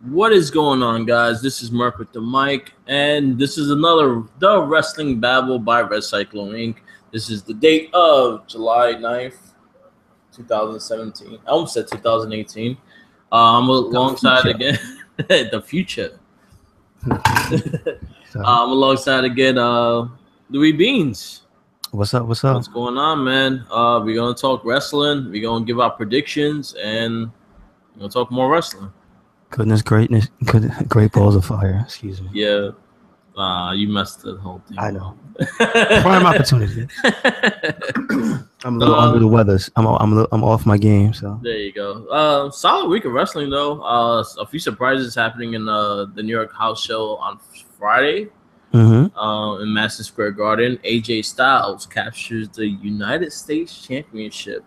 What is going on, guys? This is Merc with the mic, and this is another The Wrestling Babble by Red Cyclo Inc. This is the date of July 9th, 2017. I almost said 2018. I'm alongside again the future. I'm alongside again Louis Beans. What's up? What's up? What's going on, man? We're gonna talk wrestling. We're gonna give our predictions, and we're gonna talk more wrestling. Great balls of fire. Excuse me. Yeah. You messed the whole thing. I know. Prime opportunity. I'm a little under the weather. I'm off my game. So there you go. Solid week of wrestling though. A few surprises happening in the New York house show on Friday. In Madison Square Garden. AJ Styles captures the United States Championship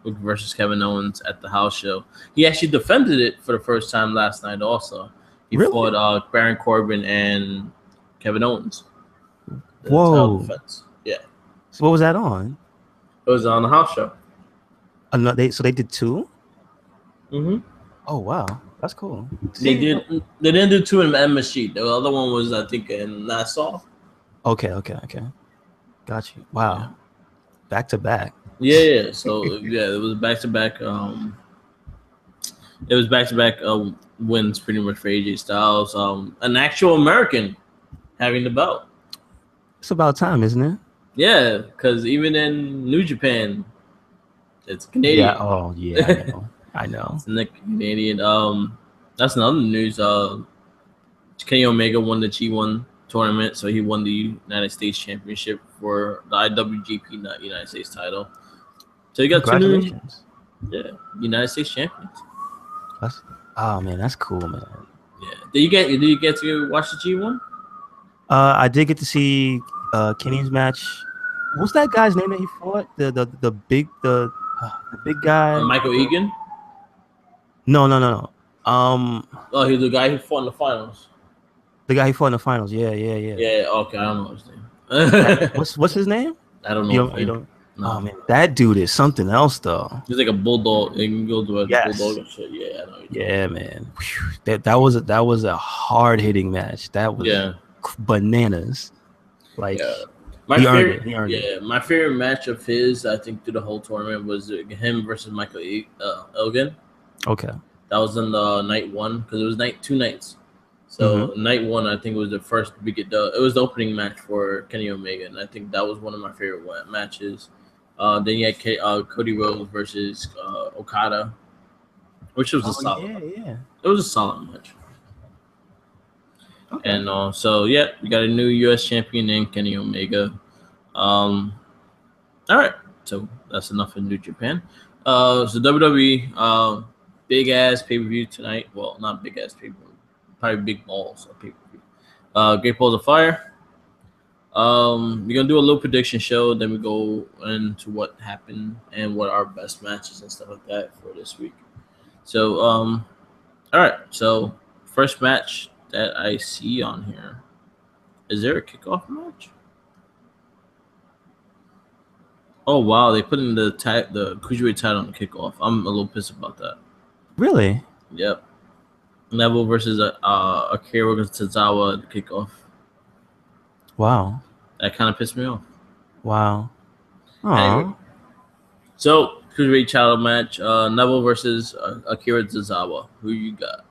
versus Kevin Owens at the house show. He actually defended it for the first time last night. Also, he fought Baron Corbin and Kevin Owens. Whoa! Yeah. So what was that on? It was on the house show. So they did two. Oh wow, that's cool. They didn't do two in MSG. The other one was, I think, in Nassau. Okay. Got you. Wow. Yeah. Back to back. Yeah. So yeah, it was back to back. It was back to back wins pretty much for AJ Styles. An actual American having the belt. It's about time, isn't it? Yeah, because even in New Japan, it's Canadian. Yeah. Oh yeah. I know. It's Canadian. That's another news. Kenny Omega won the G1 tournament, so he won the United States Championship for the IWGP United States title. So you got congratulations. United States champions. Man, that's cool, man. Yeah. Did you get to watch the G1? I did get to see Kenny's match. What's that guy's name that he fought? The big guy. Michael Egan? No. Oh, he's the guy who fought in the finals. The guy who fought in the finals. Yeah. Yeah. Okay, I don't know his name. What's his name? I don't know. You don't. No. Oh man, that dude is something else though. He's like a bulldog. He can go to a bulldog and shit. Yeah, I know. Yeah, man. Whew. That was a hard hitting match. That was bananas. Like he earned it. My favorite match of his, I think, through the whole tournament was him versus Michael Elgin. Okay. That was in the night one because it was two nights. So night one, I think, was the first it was the opening match for Kenny Omega, and I think that was one of my favorite matches. Then you had Cody Rhodes versus Okada, which was a solid. Yeah. It was a solid match. Okay. And we got a new U.S. champion named Kenny Omega. All right, so that's enough in New Japan. So WWE, big ass pay per view tonight. Well, not big ass pay per view, probably big balls of pay per view. Great Balls of Fire. We're gonna do a little prediction show, then we go into what happened and what our best matches and stuff like that for this week. So, all right. So, first match that I see on here, is there a kickoff match? Oh wow, they put in the cruiserweight title on the kickoff. I'm a little pissed about that. Really? Yep. Neville versus Akira Tozawa at the kickoff. Wow. That kind of pissed me off. Wow. Anyway, so, cruiserweight title match, Neville versus Akira Tozawa. Who you got?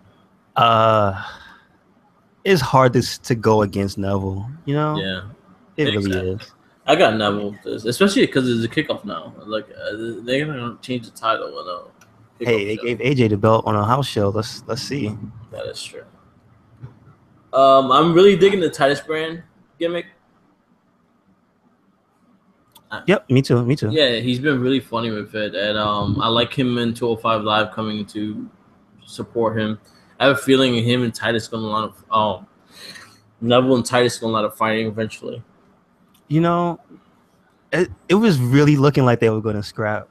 It's hard to go against Neville, you know? Yeah. It really is. I got Neville with this, especially because it's a kickoff now. Like, they're going to change the title. They gave AJ the belt on a house show. Let's see. That is true. I'm really digging the Titus brand gimmick. Yep, me too. Yeah, he's been really funny with it, and I like him in 205 Live coming to support him. I have a feeling him and Titus going to a lot of Neville and Titus going to a lot of fighting eventually. You know, it was really looking like they were going to scrap.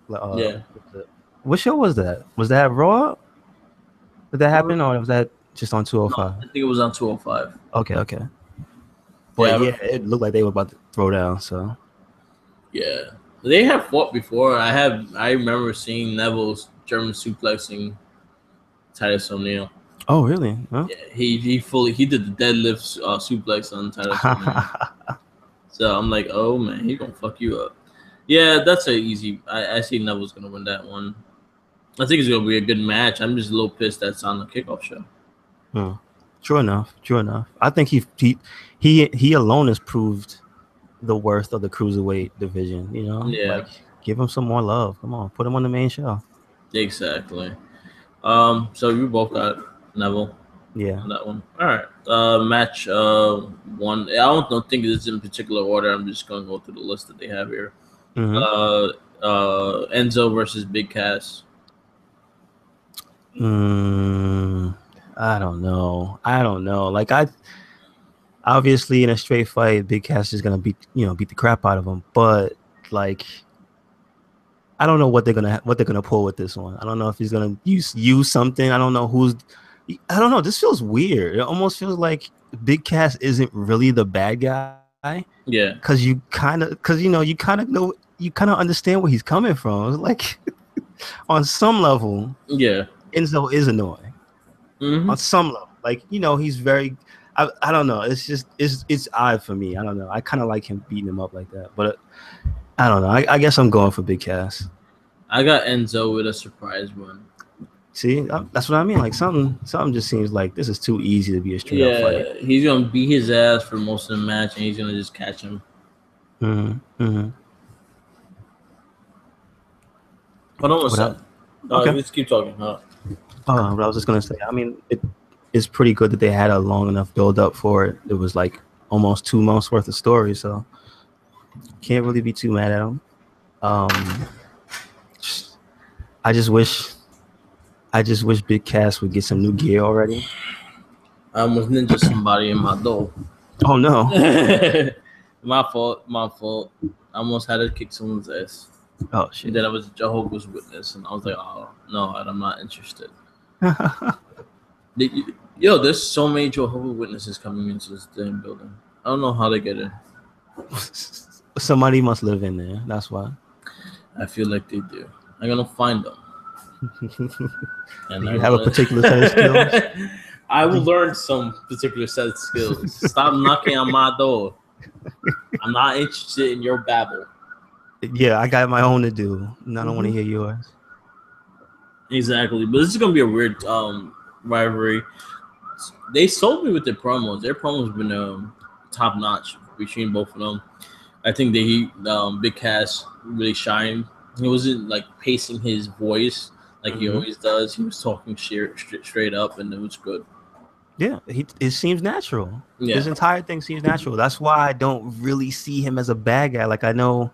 What show was that? Was that Raw? Did that happen, or was that just on 205? No, I think it was on 205. Okay. But it looked like they were about to throw down. So yeah, they have fought before. I remember seeing Neville's German suplexing Titus O'Neil. Oh, really? Huh? Yeah, he did the deadlift suplex on Titus O'Neil. So I'm like, oh man, he gonna fuck you up. Yeah, that's a easy. I see Neville's gonna win that one. I think it's gonna be a good match. I'm just a little pissed that's on the kickoff show. True enough. True enough. I think he alone has proved the worth of the cruiserweight division. You know, Yeah, like give him some more love. Come on, put him on the main show. exactly. So you both got Neville Yeah. on that one. All right. Match one. I don't think it's in particular order. I'm just gonna go through the list that they have here. Mm-hmm. Enzo versus Big Cass. I don't know. Like obviously in a straight fight, Big Cass is gonna beat the crap out of him. But like, I don't know what they're gonna pull with this one. I don't know if he's gonna use something. I don't know who's. I don't know. This feels weird. It almost feels like Big Cass isn't really the bad guy. Yeah. Because you kind of understand where he's coming from. It's like on some level, Yeah. Enzo is annoying. Mm-hmm. On some level, like he's very. I don't know. It's just it's odd for me. I don't know. I kind of like him beating him up like that, but I don't know. I guess I'm going for Big Cass. I got Enzo with a surprise win. See, that's what I mean. Like something just seems like this is too easy to be a straight up fight. He's gonna beat his ass for most of the match, and he's gonna just catch him. Hold on a second. Okay, let's keep talking. But I was just gonna say. I mean, it's pretty good that they had a long enough build up for it. It was like almost 2 months worth of story, so can't really be too mad at them. I just wish Big Cass would get some new gear already. I almost ninja somebody in my door. Oh no. My fault. I almost had to kick someone's ass. Oh shit. And then I was a Jehovah's Witness, and I was like, oh no, I'm not interested. Yo, there's so many Jehovah's Witnesses coming into this damn building. I don't know how they get in. Somebody must live in there. That's why. I feel like they do. I'm gonna find them. And do you have a particular set of skills? I will learn some particular set of skills. Stop knocking on my door. I'm not interested in your babble. Yeah, I got my own to do. And I don't want to hear yours. Exactly. But this is gonna be a weird rivalry. They sold me with their promos. Their promos have been top notch between both of them. I think Big Cass really shined. He wasn't like pacing his voice like he always does. He was talking straight up, and it was good. Yeah, it seems natural. Yeah. His entire thing seems natural. That's why I don't really see him as a bad guy. Like I know,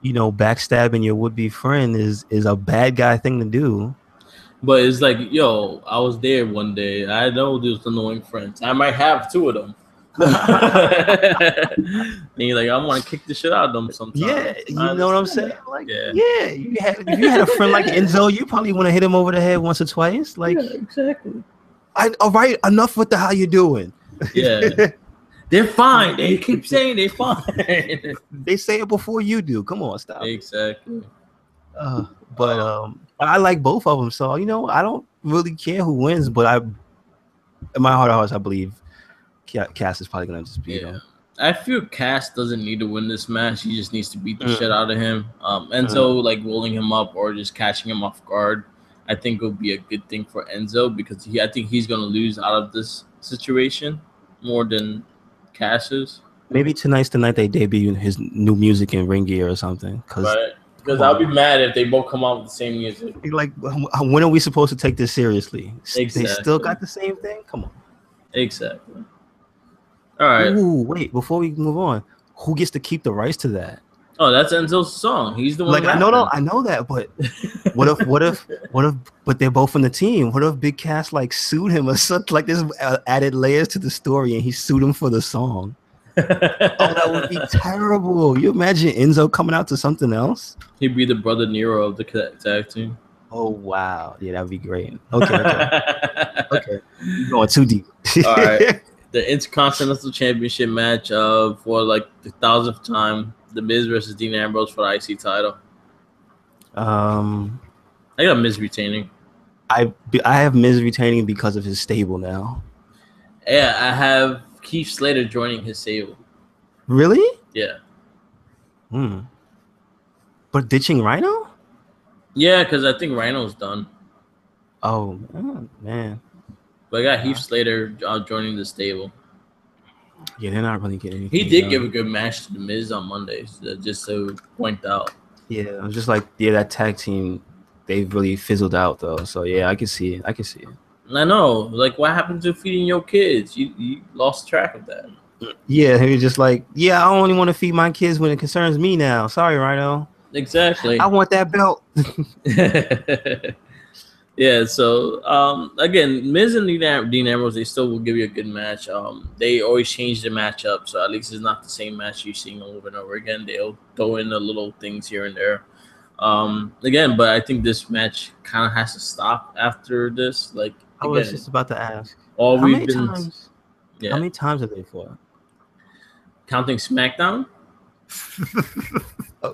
backstabbing your would-be friend is a bad guy thing to do. But it's like, yo, I was there one day. I know those annoying friends. I might have 2 of them. And you're like, I want to kick the shit out of them sometimes. Yeah, you know what I'm saying? Like, yeah, if you had a friend like Enzo, you probably want to hit him over the head once or twice. Like, yeah, exactly. All right, enough with the how you doing. Yeah, they're fine. They keep saying they're fine. They say it before you do. Come on, stop. Exactly. But I like both of them, so I don't really care who wins. But in my heart of hearts, I believe Cass is probably gonna just beat him. I feel Cass doesn't need to win this match. He just needs to beat the shit out of him. Enzo like rolling him up or just catching him off guard, I think will be a good thing for Enzo because I think he's gonna lose out of this situation more than Cass is. Maybe tonight's the night they debut his new music in ring gear or something. Because I'll be mad if they both come out with the same music. Like, when are we supposed to take this seriously? Exactly. They still got the same thing? Come on. Exactly. All right. Ooh, wait, before we move on, who gets to keep the rights to that? Oh, that's Enzo's song. He's the one. Like, I know that, but what if but they're both on the team? What if Big Cass like sued him or something? Like, there's added layers to the story and he sued him for the song. Oh, that would be terrible. You imagine Enzo coming out to something else? He'd be the brother Nero of the tag team. Oh wow, yeah, that'd be great. Okay, you're going too deep. All right, the Intercontinental Championship match for like the 1000th time, The Miz versus Dean Ambrose for the IC title. I got Miz retaining. I have Miz retaining because of his stable now. Yeah, I have Keith Slater joining his stable. Really? Yeah. But ditching Rhino? Yeah, because I think Rhino's done. Oh man. But I got Heath Slater joining the stable. Yeah, they're not really getting He anything did done. give a good match to The Miz on Mondays, just to point out. Yeah, I was just like, yeah, that tag team, they've really fizzled out though. So yeah, I can see it. I know. Like, what happened to feeding your kids? You lost track of that. Yeah, he was just like, yeah, I only want to feed my kids when it concerns me now. Sorry, Rhino. Exactly. I want that belt. Yeah, so again, Miz and Dean Ambrose, they still will give you a good match. They always change the matchup, so at least it's not the same match you're seeing over and over again. They'll throw in the little things here and there. Again, but I think this match kind of has to stop after this. Like, I was again, just about to ask, all how we've many been, times? yeah, How many times have they fought? counting SmackDown.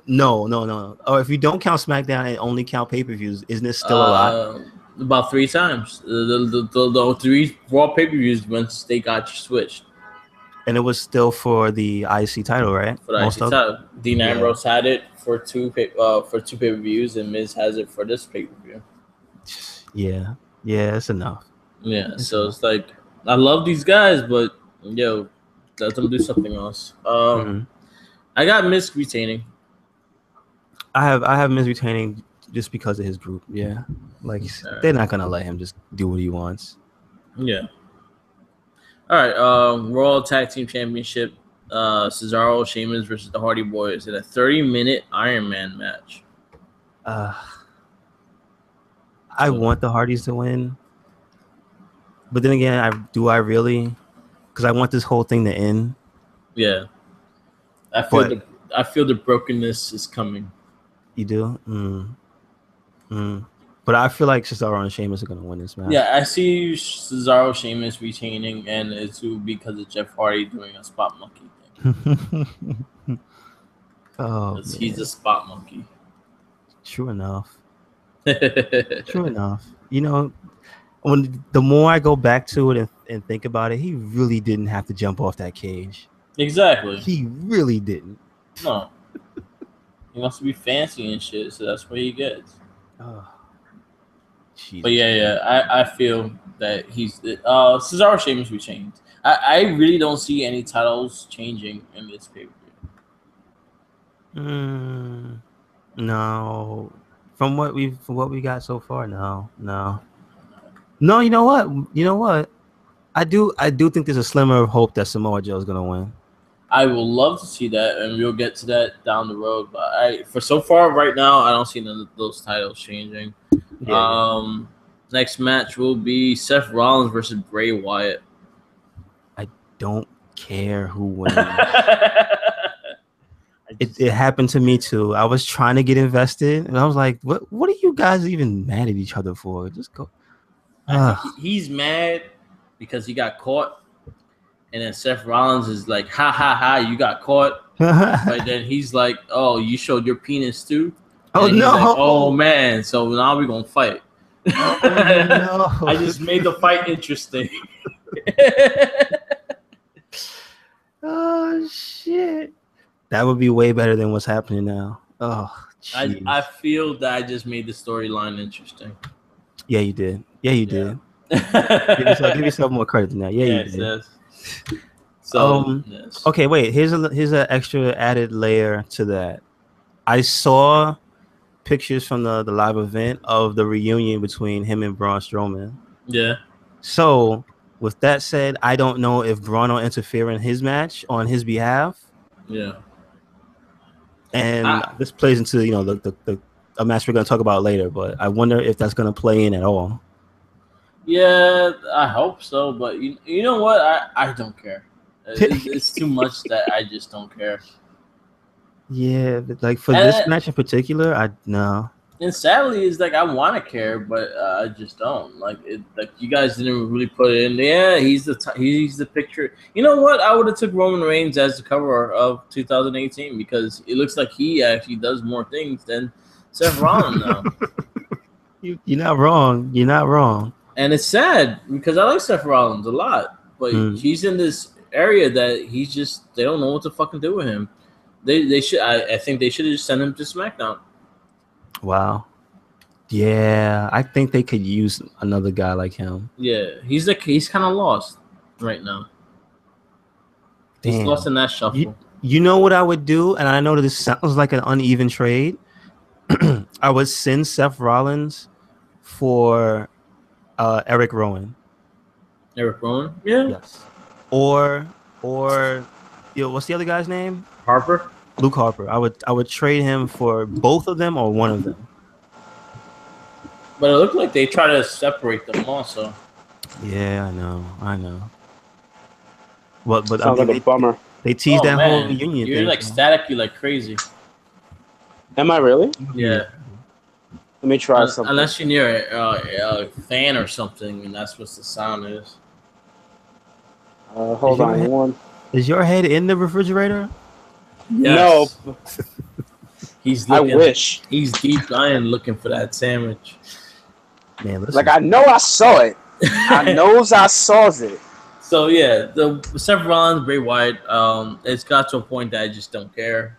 No. Or if you don't count SmackDown and only count pay-per-views, isn't it still a lot? About 3 times. The 3 Raw pay-per-views once they got switched. And it was still for the IC title, right? For the IC title. Dean Ambrose had it for two pay-per-views, and Miz has it for this pay-per-view. Yeah, it's enough. Yeah, it's like, I love these guys, but yo, let them do something else. I got Miz retaining. I have Miz retaining just because of his group. Yeah, like they're not gonna let him just do what he wants. Yeah. All right. Raw Tag Team Championship. Cesaro, Sheamus versus the Hardy Boys in a 30-minute Iron Man match. I want the Hardys to win, but then again, I really? Because I want this whole thing to end. Yeah. I feel the brokenness is coming. You do? But I feel like Cesaro and Sheamus are gonna win this match. Yeah, I see Cesaro, Sheamus retaining, and it's because of Jeff Hardy doing a spot monkey thing. He's a spot monkey. True enough. True enough. You know, the more I go back to it and think about it, he really didn't have to jump off that cage. Exactly. He really didn't. No. He wants to be fancy and shit, so that's what he gets. But yeah, I feel that he's Cesaro, Sheamus retained. I really don't see any titles changing in this pay-per-view. No. From what we got so far, no. You know what? I do think there's a slimmer of hope that Samoa Joe is gonna win. I will love to see that, and we'll get to that down the road. But for so far right now, I don't see none of those titles changing. Next match will be Seth Rollins versus Bray Wyatt. I don't care who wins. It happened to me too. I was trying to get invested, and I was like, "What are you guys even mad at each other for? Just go." I think he's mad because he got caught. And then Seth Rollins is like, ha, ha, ha, you got caught. But then he's like, oh, you showed your penis too? And no. Like, oh, man. So now we're going to fight. Oh, no. I just made the fight interesting. Oh, shit. That would be way better than what's happening now. Oh, I feel that I just made the storyline interesting. Yeah, you did. Give yourself more credit than that. Yeah, you did. Yes. So yes. Okay, wait. Here's an extra added layer to that. I saw pictures from the live event of the reunion between him and Braun Strowman. Yeah. So with that said, I don't know if Braun will interfere in his match on his behalf. Yeah. And this plays into a match we're going to talk about later, but I wonder if that's going to play in at all. Yeah, I hope so, but you know what? I don't care. It's too much that I just don't care. Yeah, but like for this match in particular, no. And sadly, it's like I want to care, but I just don't. Like you guys didn't really put it in. Yeah, he's the picture. You know what? I would have took Roman Reigns as the cover of 2018 because it looks like he actually does more things than Seth Rollins now. You're not wrong. You're not wrong. And it's sad because I like Seth Rollins a lot, but he's in this area that they don't know what to fucking do with him. They should I think they should have just sent him to SmackDown. Wow. Yeah, I think they could use another guy like him. Yeah, he's kind of lost right now. He's lost in that shuffle. You know what I would do, and I know that this sounds like an uneven trade. I would send Seth Rollins for Eric Rowan. Eric Rowan? Yeah. Yes. Or what's the other guy's name? Harper. Luke Harper. I would trade him for both of them or one of them. But it looked like they try to separate them also. Yeah, I know. But sounds like a bummer. They teased that whole reunion. You're like staticky like crazy. Am I really? Yeah. Let me try something. Unless you're near a fan or something, and that's what the sound is. Hold on one. Is your head in the refrigerator? Yes. No. I wish. He's deep dying looking for that sandwich. Man, listen. Like I know I saw it. I knows I saw it. So yeah, the Seth Rollins, Bray Wyatt, it's got to a point that I just don't care.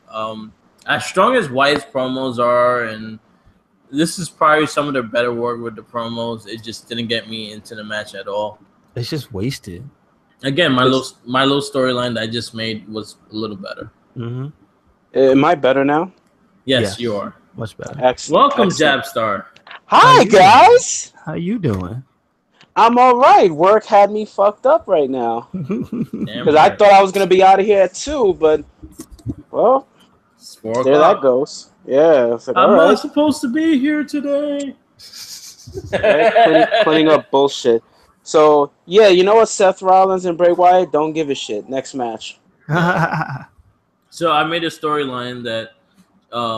As strong as Wyatt's promos are, and this is probably some of their better work with the promos, it just didn't get me into the match at all. It's just wasted. Again, my little storyline that I just made was a little better. Mm-hmm. Am I better now? Yes, you are. Much better. Excellent. Welcome, Jabstar. Hi, guys. How you doing? I'm all right. Work had me fucked up right now. Because I thought I was going to be out of here at 2, but, well, there that goes. Yeah. Like, I'm not supposed to be here today. Cleaning up bullshit. So, yeah, you know what? Seth Rollins and Bray Wyatt, don't give a shit. Next match. So I made a storyline that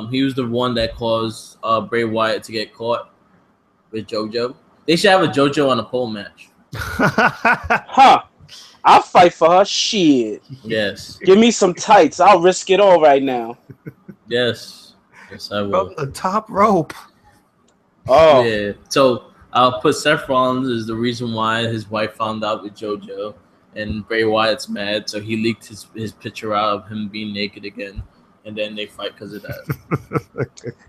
he was the one that caused Bray Wyatt to get caught with JoJo. They should have a JoJo on a pole match. Huh. I'll fight for her. Shit. Yes. Give me some tights. I'll risk it all right now. Yes. Yes, I will. From the top rope. Oh. Yeah. So I'll put Seth Rollins as the reason why his wife found out with JoJo. And Bray Wyatt's mad, so he leaked his picture out of him being naked again. And then they fight because of that.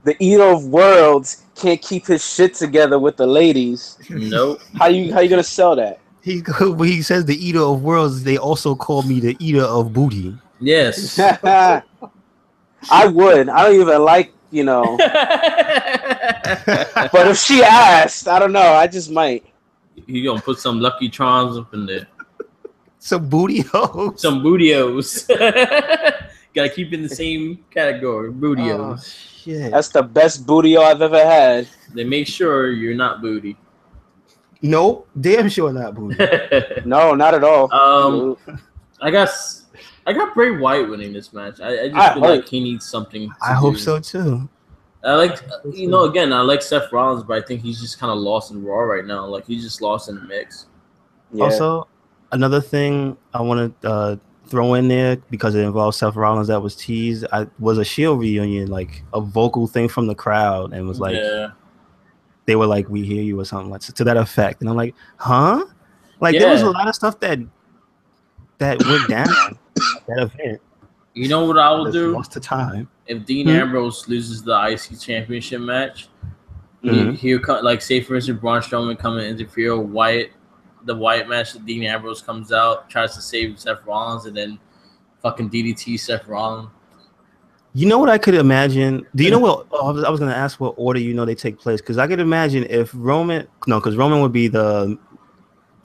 The Eater of Worlds can't keep his shit together with the ladies. Nope. How you gonna sell that? He says the Eater of Worlds. They also call me the Eater of Booty. Yes. I would. I don't even like, But if she asked, I don't know. I just might. You gonna put some Lucky Charms up in there. Some bootios. Some bootios. Gotta keep in the same category. Bootios. Oh, shit. That's the best bootio I've ever had. They make sure you're not booty. Nope. Damn sure not booty. No, not at all. I got Bray Wyatt winning this match. I just feel like he needs something. I hope so too. I like, again, I like Seth Rollins, but I think he's just kind of lost in Raw right now. Like he's just lost in the mix. Yeah. Also, another thing I want to throw in there because it involves Seth Rollins that was teased. Was a Shield reunion, like a vocal thing from the crowd, and was like, they were like, "We hear you" or something like to that effect. And I'm like, huh? Like there was a lot of stuff that went down at that event. You know what I will do? Lost to time. If Dean Ambrose loses the IC Championship match, he'll come, like say for instance, Braun Strowman come and interfere with Wyatt. The Wyatt match, that Dean Ambrose comes out, tries to save Seth Rollins, and then fucking DDT Seth Rollins. You know what I could imagine? Do you know what? I was going to ask what order they take place, because I could imagine if Roman, because Roman would be the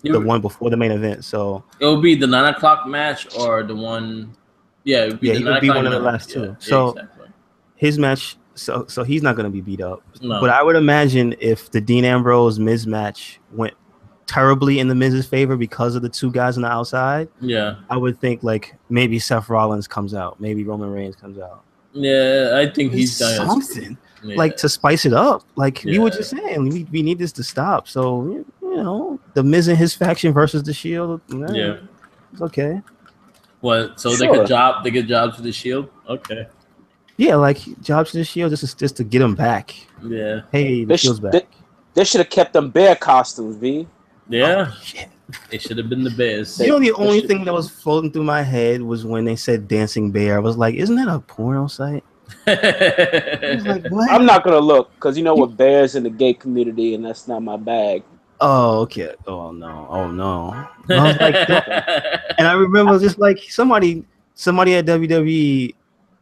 one before the main event. So it would be the 9 o'clock match or the one. Yeah, it would be he would be one of the last two. Yeah, so exactly. His match, so he's not going to be beat up. No. But I would imagine if the Dean Ambrose Miz match went terribly in the Miz's favor because of the two guys on the outside, I would think like maybe Seth Rollins comes out, maybe Roman Reigns comes out. Yeah, I think he's done something like to spice it up. Like we were just saying, we need this to stop. So the Miz and his faction versus the Shield. It's okay. What? So they get jobs for the Shield. Okay. Yeah, like jobs to the Shield. Just to get them back. Yeah. Hey, the Shield's back. They should have kept them bear costumes, V. Yeah. Oh, shit. It should have been the Bears. You know, the only thing that was floating through my head was when they said Dancing Bear. I was like, isn't that a porno site? I was like, what? I'm not going to look because you know what, bears in the gay community, and that's not my bag. Oh, okay. Oh, no. I was like, and I remember just like somebody at WWE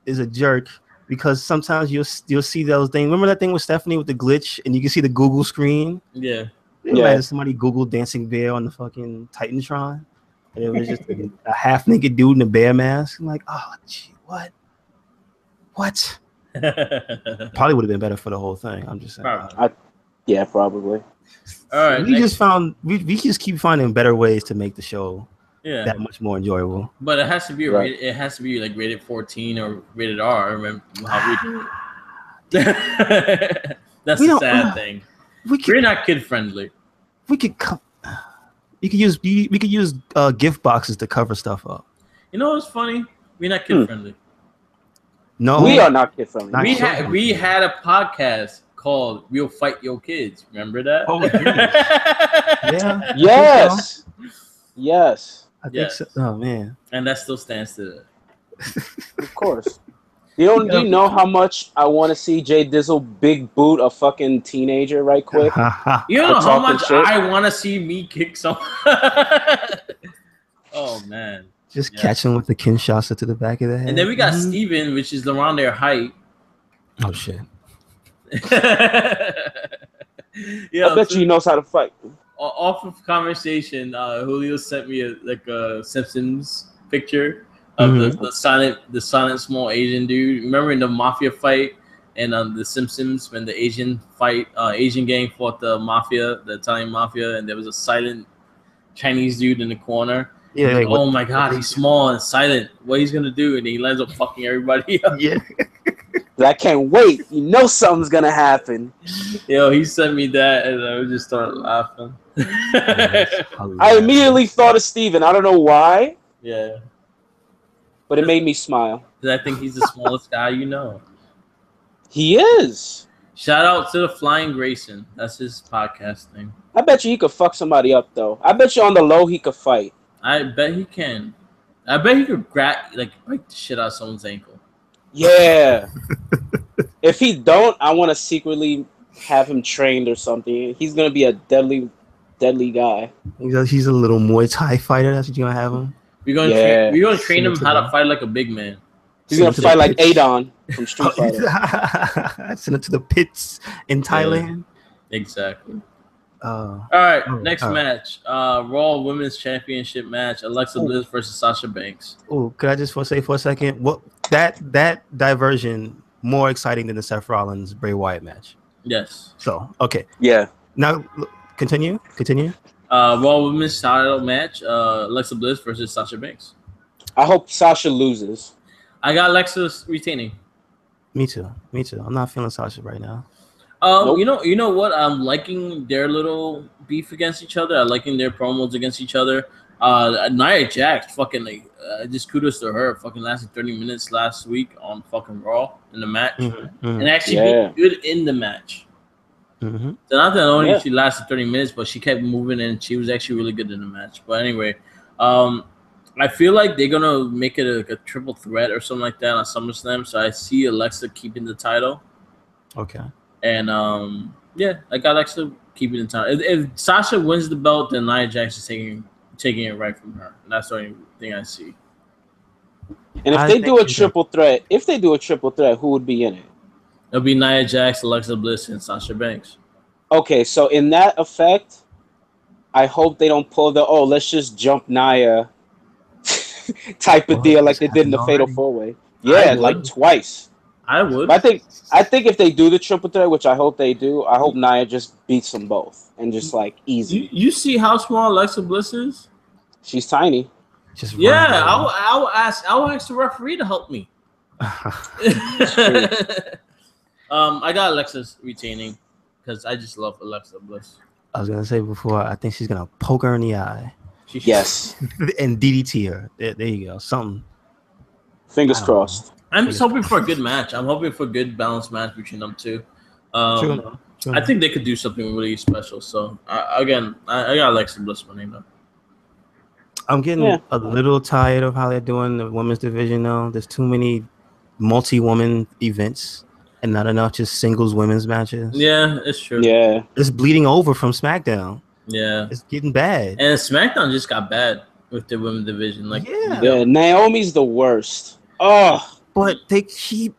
is a jerk because sometimes you'll see those things. Remember that thing with Stephanie with the glitch and you can see the Google screen? Yeah. Imagine somebody Googled Dancing Bear on the fucking Titantron, and it was just a half naked dude in a bear mask. I'm like, oh, gee, what? Probably would have been better for the whole thing. I'm just saying. Yeah, probably. All right. We just keep finding better ways to make the show that much more enjoyable. But it has to be it has to be like rated 14 or rated R. Remember how we do it. That's the sad thing. We're not kid friendly. We could use gift boxes to cover stuff up. You know what's funny? We're not kid friendly. No, we are not kid friendly. We had a podcast called "We'll Fight Your Kids." Remember that? Oh, yeah. Yes. Yes. I think so. Oh man. And that still stands today. Of course. Do you know how much I want to see Jay Dizzle big boot a fucking teenager right quick? You know how much I want to see me kick someone? Oh, man. Just catch him with the Kinshasa to the back of the head. And then we got Steven, which is around their height. Oh, shit. Yeah, I bet you he knows how to fight. Off of conversation, Julio sent me a Simpsons picture of the silent small Asian dude. Remember in the mafia fight and the Simpsons when the Asian gang fought the mafia, the Italian mafia, and there was a silent Chinese dude in the corner. Yeah. Like, oh my God, he's small and silent. What he's gonna do? And he lands up fucking everybody up. Yeah. I can't wait. You know something's gonna happen. Yo, he sent me that, and I just started laughing. I immediately thought of Steven. I don't know why. Yeah. But it made me smile. I think he's the smallest guy you know. He is. Shout out to the Flying Grayson. That's his podcast name. I bet you he could fuck somebody up, though. I bet you on the low he could fight. I bet he can. I bet he could break the shit out of someone's ankle. Yeah. If he don't, I want to secretly have him trained or something. He's going to be a deadly guy. He's a little Muay Thai fighter. That's what you're going to have him? We're going to train him how to fight like a big man. He's going to fight like Adon from Street Fighter. Send it to the pits in Thailand. Yeah, exactly. All right, next match. Raw Women's Championship match. Alexa Bliss versus Sasha Banks. Oh, could I just say for a second? What that diversion more exciting than the Seth Rollins Bray Wyatt match? Yes. So, okay. Yeah. Now, continue. Raw Women's title match. Alexa Bliss versus Sasha Banks. I hope Sasha loses. I got Alexa retaining. Me too. I'm not feeling Sasha right now. Nope. You know what? I'm liking their little beef against each other. I'm liking their promos against each other. Nia Jax, fucking just kudos to her. Fucking lasted 30 minutes last week on fucking Raw in the match, and actually being good in the match. So not that only she lasted 30 minutes, but she kept moving and she was actually really good in the match. But anyway, I feel like they're gonna make it a triple threat or something like that on SummerSlam. So I see Alexa keeping the title. Okay. And I got Alexa keeping the title. If Sasha wins the belt, then Nia Jax is taking it right from her. And that's the only thing I see. And if they do a triple threat, who would be in it? It'll be Nia Jax, Alexa Bliss, and Sasha Banks. Okay, so in that effect, I hope they don't pull let's just jump Nia type of deal like they did in the Fatal 4-Way. Yeah, like twice. I would. But I think if they do the triple threat, which I hope they do, I hope Nia just beats them both and just like easy. You see how small Alexa Bliss is? She's tiny. I'll ask the referee to help me. I got Alexa's retaining because I just love Alexa Bliss. I was gonna say before, I think she's gonna poke her in the eye. Yes. And DDT her. There you go. Something. Fingers crossed. I'm just hoping for a good match. I'm hoping for a good balanced match between them two. I think they could do something really special. So I got Alexa Bliss winning though. I'm getting a little tired of how they're doing the women's division now. There's too many multi-woman events and not enough just singles women's matches. Yeah, it's true. Yeah. It's bleeding over from SmackDown. Yeah. It's getting bad. And SmackDown just got bad with the women's division. Like, yeah, Naomi's the worst. Oh. But they keep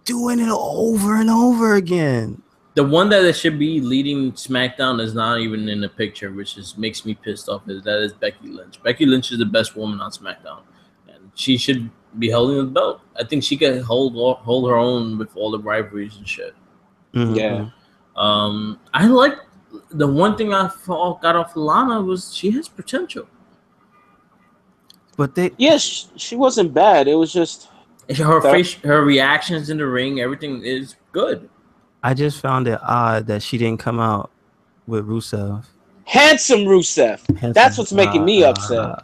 doing it over and over again. The one that should be leading SmackDown is not even in the picture, which makes me pissed off. That is Becky Lynch. Becky Lynch is the best woman on SmackDown, and she should be holding the belt. I think she can hold her own with all the rivalries and shit. Mm-hmm. Yeah. I like the one thing I got off Lana was she has potential. But she wasn't bad. It was just her reactions in the ring, everything is good. I just found it odd that she didn't come out with Rusev. Handsome Rusev. That's what's making me upset.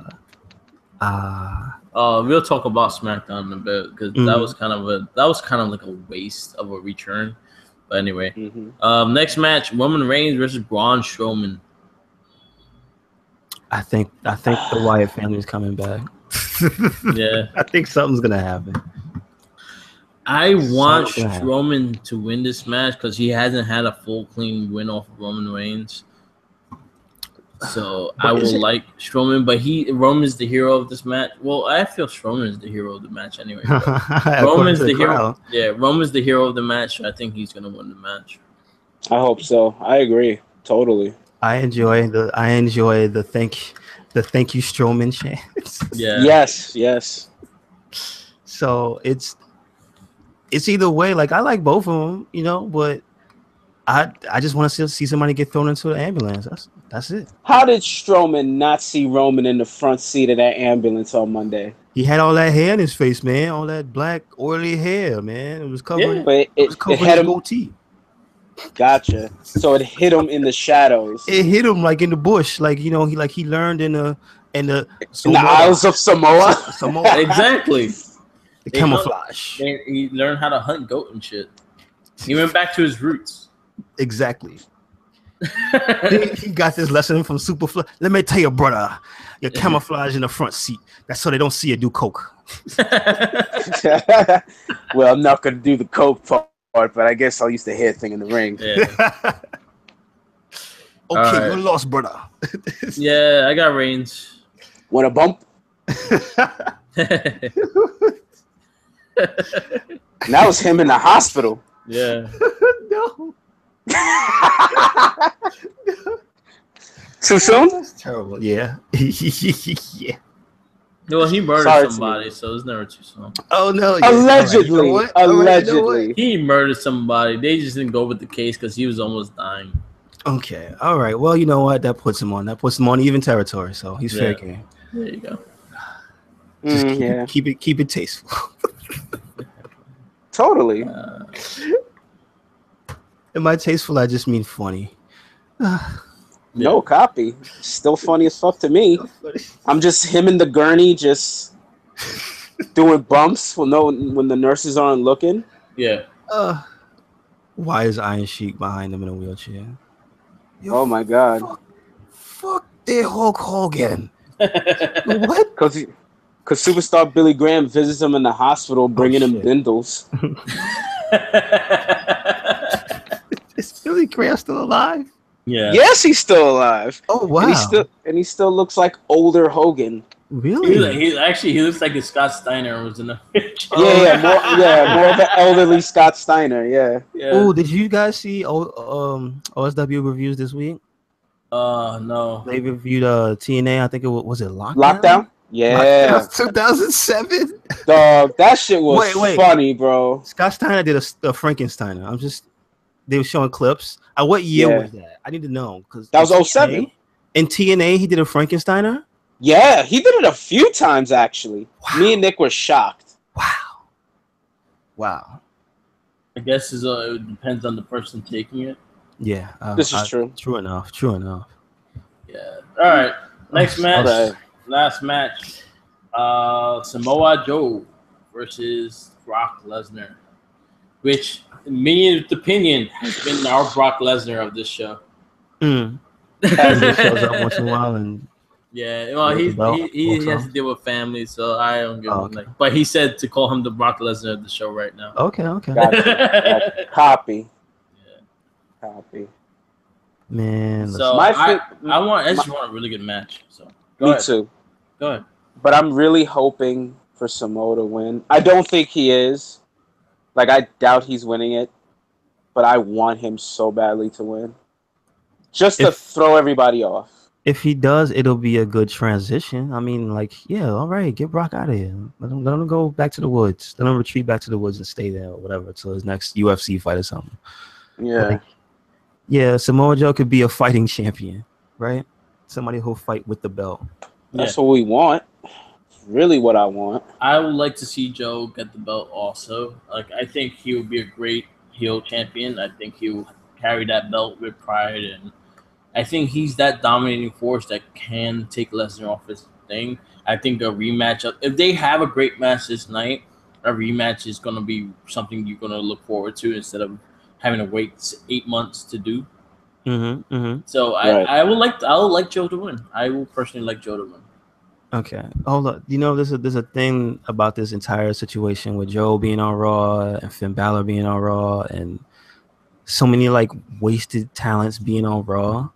We'll talk about SmackDown in a bit because that was kind of like a waste of a return. But anyway, next match: Roman Reigns versus Braun Strowman. I think the Wyatt family is coming back. Yeah, I think something's gonna happen. I want Strowman to win this match because he hasn't had a full clean win off of Roman Reigns. So I will like Strowman, but Roman's the hero of this match. Well, I feel Strowman is the hero of the match anyway. Roman's the hero. Yeah, Roman's the hero of the match. So I think he's gonna win the match. I hope so. I agree totally. I enjoy the thank you Strowman chants. Yeah. Yes. So it's either way. Like I like both of them, but I just want to see somebody get thrown into the ambulance. That's it. How did Strowman not see Roman in the front seat of that ambulance on Monday? He had all that hair in his face, man. All that black oily hair, man. It was covering. Yeah, but it had his goatee. Gotcha. So it hit him in the shadows. It hit him like in the bush, like he learned in the Isles of Samoa. Samoa. Exactly. The camouflage. He learned how to hunt goat and shit. He went back to his roots. Exactly. he got this lesson from Superfly. Let me tell you, brother, your camouflage in the front seat. That's so they don't see you do coke. Well, I'm not gonna do the coke part, but I guess I'll use the hair thing in the ring. Yeah. Okay, right. You're lost, brother. Yeah, I got Reigns. Want a bump? That was him in the hospital. Yeah. No. Too soon? That's terrible. Yeah. Yeah. Well, he murdered somebody, so it's never too soon. Oh no! Yeah. Allegedly, right. Allegedly, he murdered somebody. They just didn't go with the case because he was almost dying. Okay, all right. Well, you know what? That puts him on even territory. So he's fair game. There you go. Just keep it tasteful. Totally. And by tasteful, I just mean funny. No copy. Still funny as fuck to me. I'm just him and the gurney just doing bumps when the nurses aren't looking. Yeah. Why is Iron Sheik behind him in a wheelchair? Oh my god. Fuck their Hulk Hogan. What? Because superstar Billy Graham visits him in the hospital, bringing him bindles. Is Billy Graham still alive? Yeah. Yes, he's still alive. Oh wow! And he still looks like older Hogan. Really? He looks like if Scott Steiner was in the picture. More of an elderly Scott Steiner. Yeah. Oh, did you guys see OSW reviews this week? No. They reviewed TNA. I think was it Lockdown? Lockdown? Yeah. Lockdown 2007. Dog, that shit was funny, bro. Scott Steiner did a Frankensteiner. They were showing clips. What year was that? I need to know because that was 07. In TNA, he did a Frankensteiner. Yeah, he did it a few times actually. Wow. Me and Nick were shocked. Wow. I guess it depends on the person taking it. Yeah, this is true. True enough. Yeah. All right. Next match. Okay. Last match. Samoa Joe versus Brock Lesnar. which, in opinion, has been our Brock Lesnar of this show. He just shows up once in a while and yeah, well, he has to deal with family, so I don't give him like. But he said to call him the Brock Lesnar of the show right now. Okay. Gotcha. Copy. Yeah. Copy. Man, so I just want a really good match. So me too. Go ahead. But I'm really hoping for Samoa to win. I don't think he is. Like, I doubt he's winning it. But I want him so badly to win. Just to throw everybody off. If he does, it'll be a good transition. I mean, like, yeah, all right, get Brock out of here. Let him go back to the woods. Let him retreat back to the woods and stay there or whatever until his next UFC fight or something. Yeah. Like, yeah, Samoa Joe could be a fighting champion, right? Somebody who'll fight with the belt. That's what we want. It's really what I want. I would like to see Joe get the belt also. Like, I think he would be a great heel champion. I think he will carry that belt with pride, and I think he's that dominating force that can take Lesnar off his thing. I think a rematch, if they have a great match this night, a rematch is going to be something you're going to look forward to instead of having to wait 8 months to do. So I would like Joe to win. I will personally like Joe to win. Okay, hold up. You know, there's a thing about this entire situation with Joe being on Raw and Finn Balor being on Raw and so many like wasted talents being on Raw.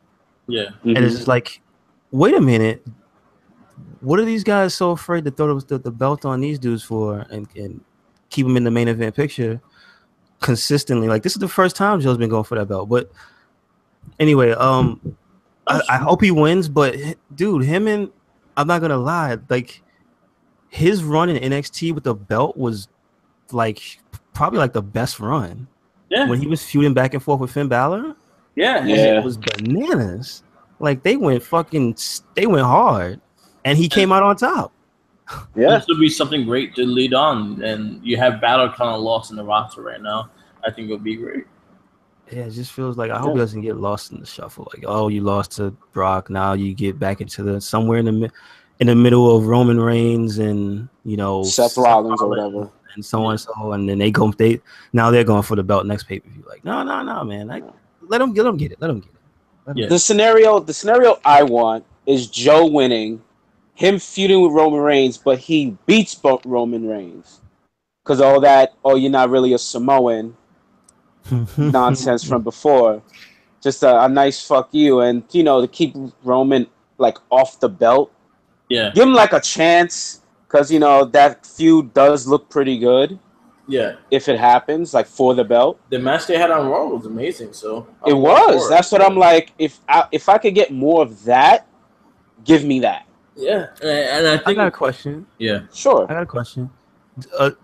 Yeah, and it's just like, wait a minute, what are these guys so afraid to throw the belt on these dudes for and keep them in the main event picture consistently? Like, this is the first time Joe's been going for that belt. But anyway, I hope he wins. But dude, him and I'm not gonna lie, like his run in NXT with the belt was like probably like the best run. Yeah, when he was feuding back and forth with Finn Balor. Yeah, it was bananas. Like they went hard, and he came out on top. Yeah, this would be something great to lead on, and you have Balor kind of lost in the roster right now. I think it'll be great. Yeah, it just feels like I hope he doesn't get lost in the shuffle. Like, oh, you lost to Brock, now you get back into the somewhere in the middle of Roman Reigns and Seth Rollins or whatever, and so on and so, and then they're going for the belt next pay per view. Like, no, man, let them get it. The scenario I want is Joe winning, him feuding with Roman Reigns, but he beats Roman Reigns because all that. Oh, you're not really a Samoan. Nonsense from before. Just a nice fuck you, and to keep Roman like off the belt. Yeah, give him like a chance because that feud does look pretty good. Yeah, if it happens, like for the belt, the match they had on Raw was amazing. So it was. That's what I'm like. If I could get more of that, give me that. Yeah, and I got a question. Yeah, sure. I got a question.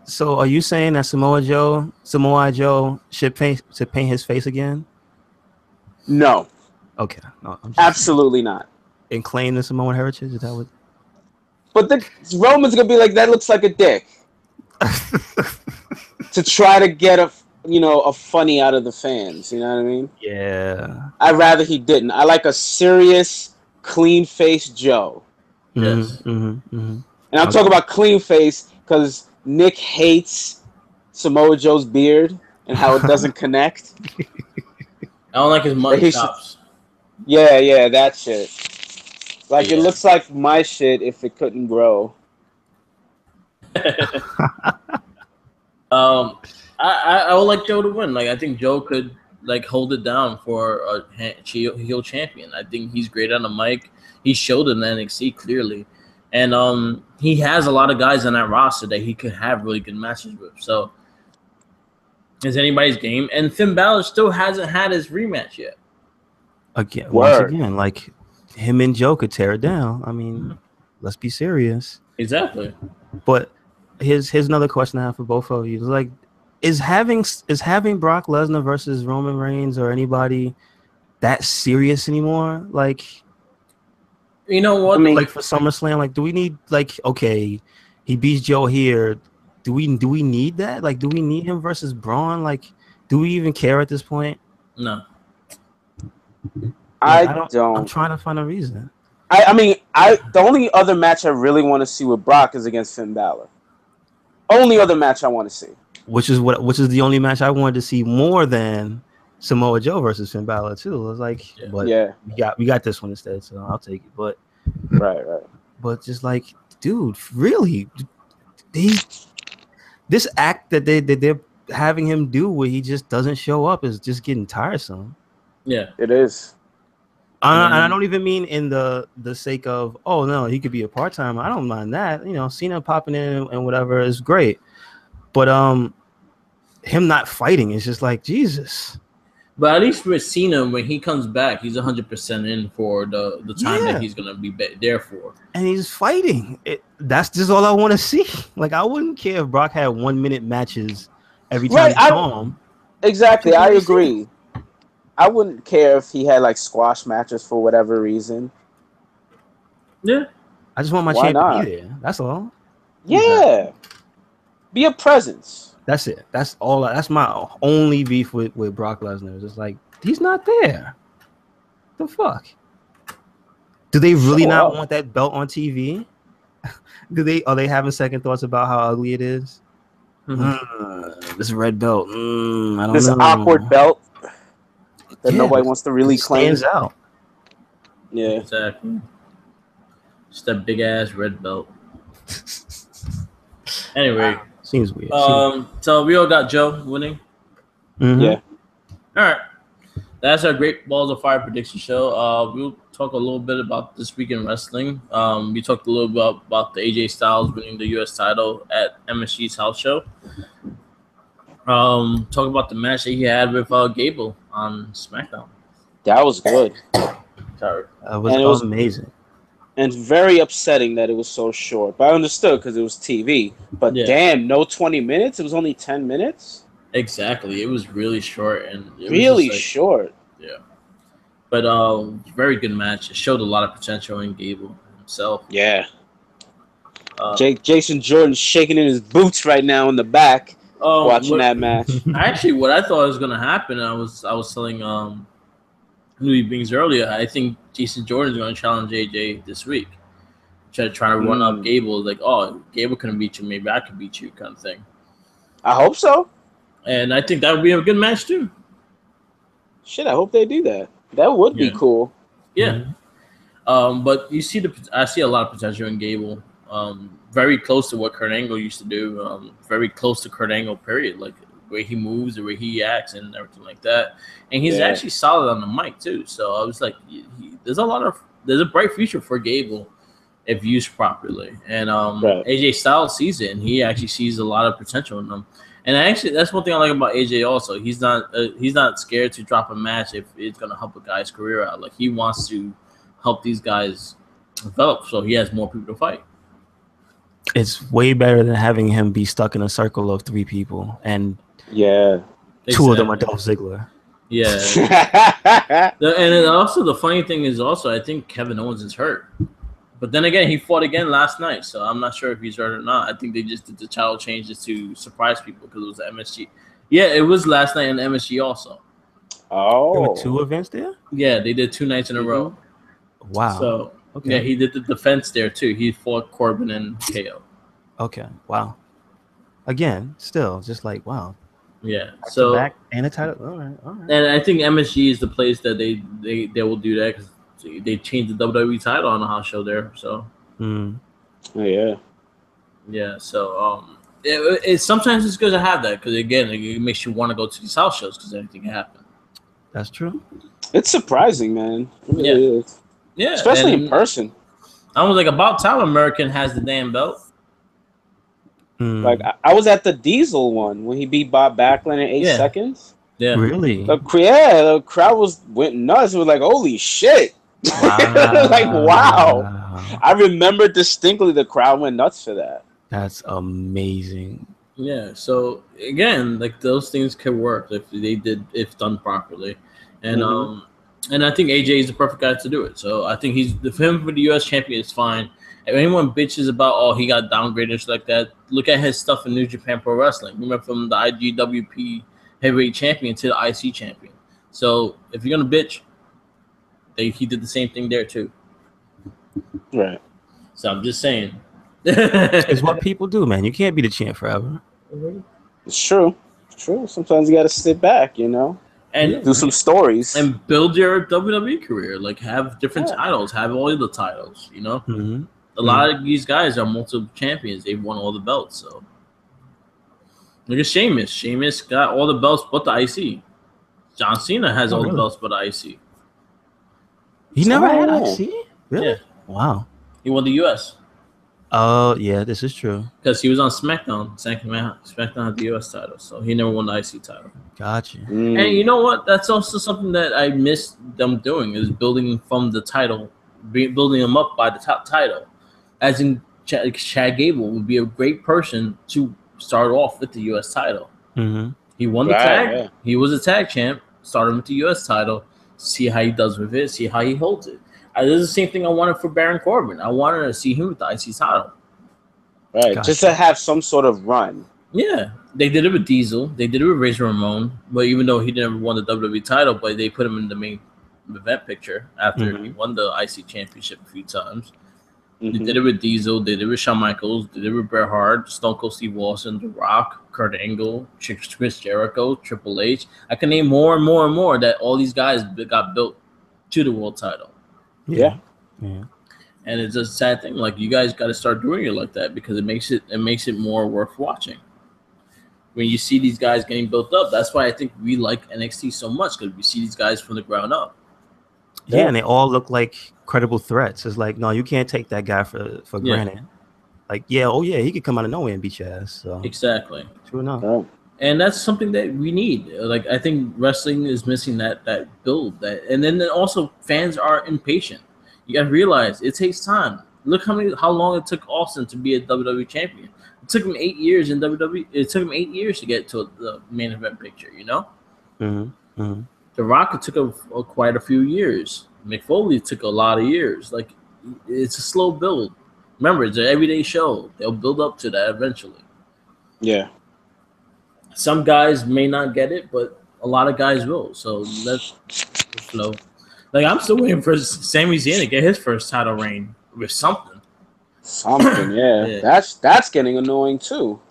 So are you saying that Samoa Joe should paint his face again? No. Okay. No, absolutely not. And claim the Samoan heritage? Is that what? But the Roman's gonna be like, that looks like a dick. To try to get a funny out of the fans. You know what I mean? Yeah. I'd rather he didn't. I like a serious, clean-faced Joe. Yes. And I'm talking about clean face because Nick hates Samoa Joe's beard and how it doesn't connect. I don't like his mutton chops. Yeah, that shit. Like, it looks like my shit if it couldn't grow. I would like Joe to win. Like, I think Joe could hold it down for a heel champion. I think he's great on the mic. He showed in NXT clearly, and he has a lot of guys on that roster that he could have really good matches with. So it's anybody's game. And Finn Balor still hasn't had his rematch yet. Once again, like him and Joe could tear it down. I mean, let's be serious. Exactly. But here's another question I have for both of you. Like, is having Brock Lesnar versus Roman Reigns or anybody that serious anymore? Like, you know what? Like for SummerSlam, like, do we need okay, he beats Joe here. Do we need that? Like, do we need him versus Braun? Like, do we even care at this point? No. I don't. I'm trying to find a reason. I mean, the only other match I really want to see with Brock is against Finn Balor. Only other match I want to see. which is the only match I wanted to see more than Samoa Joe versus Finn Balor too. I was like, but we got this one instead, so I'll take it. But right. But just like, dude, really, this act that they're having him do where he just doesn't show up is just getting tiresome. Yeah, it is. And I don't even mean in the sake of, oh no, he could be a part-timer. I don't mind that. Cena popping in and whatever is great. But him not fighting is just like, Jesus. But at least with Cena, when he comes back, he's 100% in for the time that he's gonna be there for. And he's fighting. That's just all I want to see. Like, I wouldn't care if Brock had 1-minute matches every time he saw him. Exactly, I agree. I wouldn't care if he had like squash matches for whatever reason. Yeah, I just want my champ to be there. That's all. Yeah, be a presence. That's it. That's all. That's my only beef with Brock Lesnar. It's just like, he's not there. The fuck? Do they really not want that belt on TV? Are they having second thoughts about how ugly it is? This red belt. I don't know. This awkward belt that nobody wants to really claim. Stands out. Yeah, exactly. Just that big ass red belt. Anyway, seems weird. So we all got Joe winning. Mm-hmm. Yeah. All right. That's our Great Balls of Fire prediction show. We'll talk a little bit about this week in wrestling. We talked a little bit about the AJ Styles winning the U.S. title at MSG's house show. Talk about the match that he had with Gable on SmackDown. That was good. Sorry. It was amazing. And very upsetting that it was so short. But I understood because it was TV. But damn, no 20 minutes? It was only 10 minutes? Exactly. It was really short. And it really was short. Yeah. But very good match. It showed a lot of potential in Gable himself. Yeah. Jason Jordan shaking in his boots right now in the back watching that match. Actually, what I thought was going to happen, I was telling Louis Bings earlier, I think Jason Jordan is going to challenge AJ this week. Try to run up Gable. Like, oh, Gable couldn't beat you. Maybe I could beat you kind of thing. I hope so. And I think that would be a good match, too. Shit, I hope they do that. That would be cool. Yeah. But you see I see a lot of potential in Gable. Very close to what Kurt Angle used to do. Very close to Kurt Angle, period. Like, the way he moves, the way he acts, and everything like that. And he's actually solid on the mic, too. So I was like, there's a bright future for Gable if used properly. And AJ Styles sees it, and he actually sees a lot of potential in them. And actually, that's one thing I like about AJ also. He's not scared to drop a match if it's going to help a guy's career out. Like, he wants to help these guys develop so he has more people to fight. It's way better than having him be stuck in a circle of 3 people. And two of them are Dolph Ziggler. Yeah. And also, the funny thing is also, I think Kevin Owens is hurt. But then again, he fought again last night, so I'm not sure if he's hurt or not. I think they just did the title changes to surprise people because it was the MSG. Yeah, it was last night in the MSG also. Oh. There were 2 events there? Yeah, they did 2 nights in a row. Wow. So, yeah, he did the defense there, too. He fought Corbin and KO. Okay, wow. Again, still, just like, wow. Yeah, so back and a title. All right. And I think MSG is the place that they will do that because they changed the WWE title on the house show there. So, oh, yeah. Yeah, so it sometimes it's good to have that because again, it makes you want to go to these house shows because anything can happen. That's true. It's surprising, man. It really is. Yeah, especially in person. I was like, about time American has the damn belt. Like I was at the Diesel one when he beat Bob Backlund in 8 seconds. Yeah, really. The crowd went nuts. It was like, holy shit! Wow. Like, wow. I remember distinctly the crowd went nuts for that. That's amazing. Yeah. So again, like those things can work if done properly, and and I think AJ is the perfect guy to do it. So I think for him for the U.S. champion is fine. If anyone bitches about, he got downgraded or shit like that, look at his stuff in New Japan Pro Wrestling. He went from the IGWP heavyweight champion to the IC champion. So if you're going to bitch, he did the same thing there too. Right. So I'm just saying. It's what people do, man. You can't be the champ forever. It's true. It's true. Sometimes you got to sit back, you know, and do some stories. and build your WWE career. Like have different Yeah. titles, have all the titles. You know, Mm-hmm. a lot of these guys are multiple champions. They've won all the belts. So look at Sheamus. Sheamus got all the belts but the IC. John Cena has Oh, all the really? belts but the IC. He never had Oh, IC? Really? Yeah, Wow. he won the US Oh, yeah, this is true. because he was on SmackDown. SmackDown had the US title, so he never won the IC title. Gotcha. And you know what? That's also something that I miss them doing is building from the title, building them up by the top title. As in, Chad Gable would be a great person to start off with the U.S. title. Mm-hmm. He won the Right, tag. yeah. He was a tag champ. Started with the U.S. title. See how he does with it. See how he holds it. This is the same thing I wanted for Baron Corbin. I wanted to see him with the IC title. right. Gotcha. Just to have some sort of run. Yeah, they did it with Diesel. They did it with Razor Ramon. But even though he never won the WWE title, but they put him in the main event picture after he won the IC championship a few times. They did it with Diesel. They did it with Shawn Michaels. They did it with Bret Hart, Stone Cold Steve Austin, The Rock, Kurt Angle, Chris Jericho, Triple H. I can name more and more and more that all these guys got built to the world title. Yeah. Yeah. And it's a sad thing. Like you guys got to start doing it like that because it makes it more worth watching. When you see these guys getting built up, that's why I think we like NXT so much because we see these guys from the ground up. Yeah, and they all look like credible threats. It's like, no, you can't take that guy for granted. Like, yeah, oh yeah, he could come out of nowhere and beat your ass. So Exactly. true enough. Right. And that's something that we need. Like I think wrestling is missing that build. And then also fans are impatient. You got to realize it takes time. Look how long it took Austin to be a WWE champion. It took him 8 years in WWE. It took him 8 years to get to the main event picture. You know, The Rock took quite a few years. Mick Foley took a lot of years. Like it's a slow build. Remember, it's an everyday show. They'll build up to that eventually. Yeah. Some guys may not get it, but a lot of guys will. So let's flow. Like I'm still waiting for Sami Zayn to get his first title reign with something. Something, yeah. Yeah. That's getting annoying too.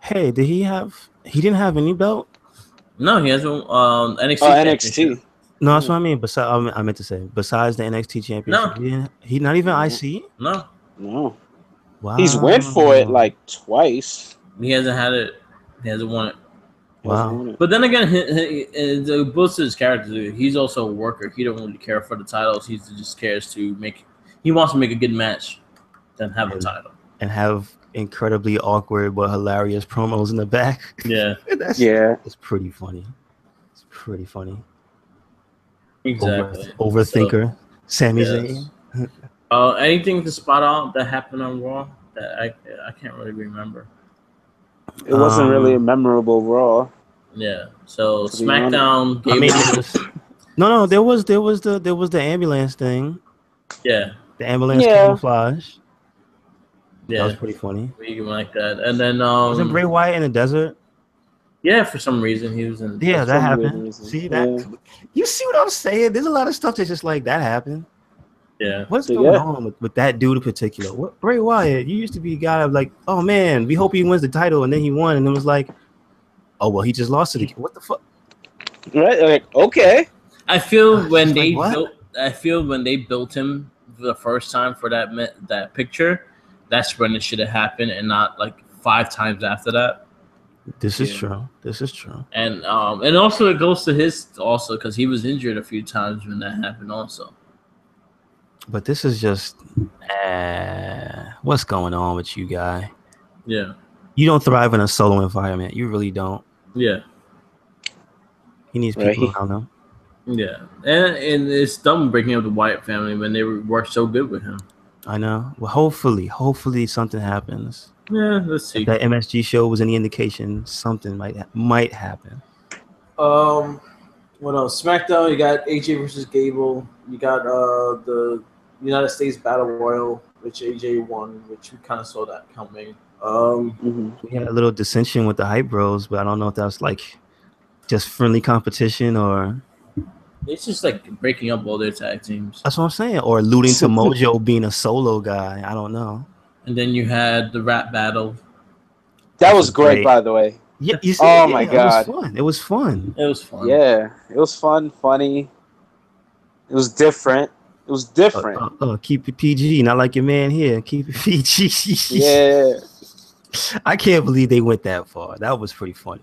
Hey, did he have? He didn't have any belt. No, he has NXT. Oh, championship. NXT. No, that's what I mean. Besides, I meant to say, besides the NXT championship, he not even IC. No, No. Wow, He's went for it like twice. he hasn't had it. He hasn't won it. Wow. But then again, the boost his character. He's also a worker. He don't really care for the titles. He just cares to make. He wants to make a good match, then have a title and have incredibly awkward but hilarious promos in the back. Yeah, it's pretty funny. It's pretty funny. Exactly. Overthinker, Sami Zayn. Anything to spot out that happened on Raw that I can't really remember. It wasn't really a memorable Raw. Yeah. So SmackDown. I mean, no. There was the ambulance thing. Yeah. The ambulance camouflage. Yeah. That was pretty funny. Even like that, and then wasn't Bray Wyatt in the desert? Yeah, for some reason he was in. Yeah, that happened. See that? Yeah. You see what I'm saying? There's a lot of stuff that's just like that happened. Yeah. What's going on with that dude in particular? What Bray Wyatt? You used to be a guy of like, oh man, we hope he wins the title, and then he won, and it was like, oh well, he just lost it again. What the fuck? Right? Like, okay. I feel when they built him for the first time for that picture, that's when it should have happened, and not like 5 times after that. This is true. This is true. And also it goes to his also because he was injured a few times when that happened also. But this is just what's going on with you, guy? Yeah. You don't thrive in a solo environment. You really don't. Yeah. He needs people around him. Yeah. And it's dumb breaking up the Wyatt family when they worked so good with him. I know. Well, hopefully something happens. Yeah, let's see. If that MSG show was any indication, something might happen. What else? SmackDown, you got AJ versus Gable. You got the United States Battle Royal, which AJ won, which we kind of saw that coming. We had a little dissension with the Hype Bros, but I don't know if that was like just friendly competition or it's just like breaking up all their tag teams. That's what I'm saying. Or alluding to Mojo being a solo guy. I don't know. And then you had the rap battle. That was great, by the way. Yeah, you see, Oh yeah, my it was God. fun. It was fun. It was fun. Yeah, it was fun, funny. It was different. It was different. Keep it PG, not like your man here. Keep it PG. Yeah, I can't believe they went that far. That was pretty funny.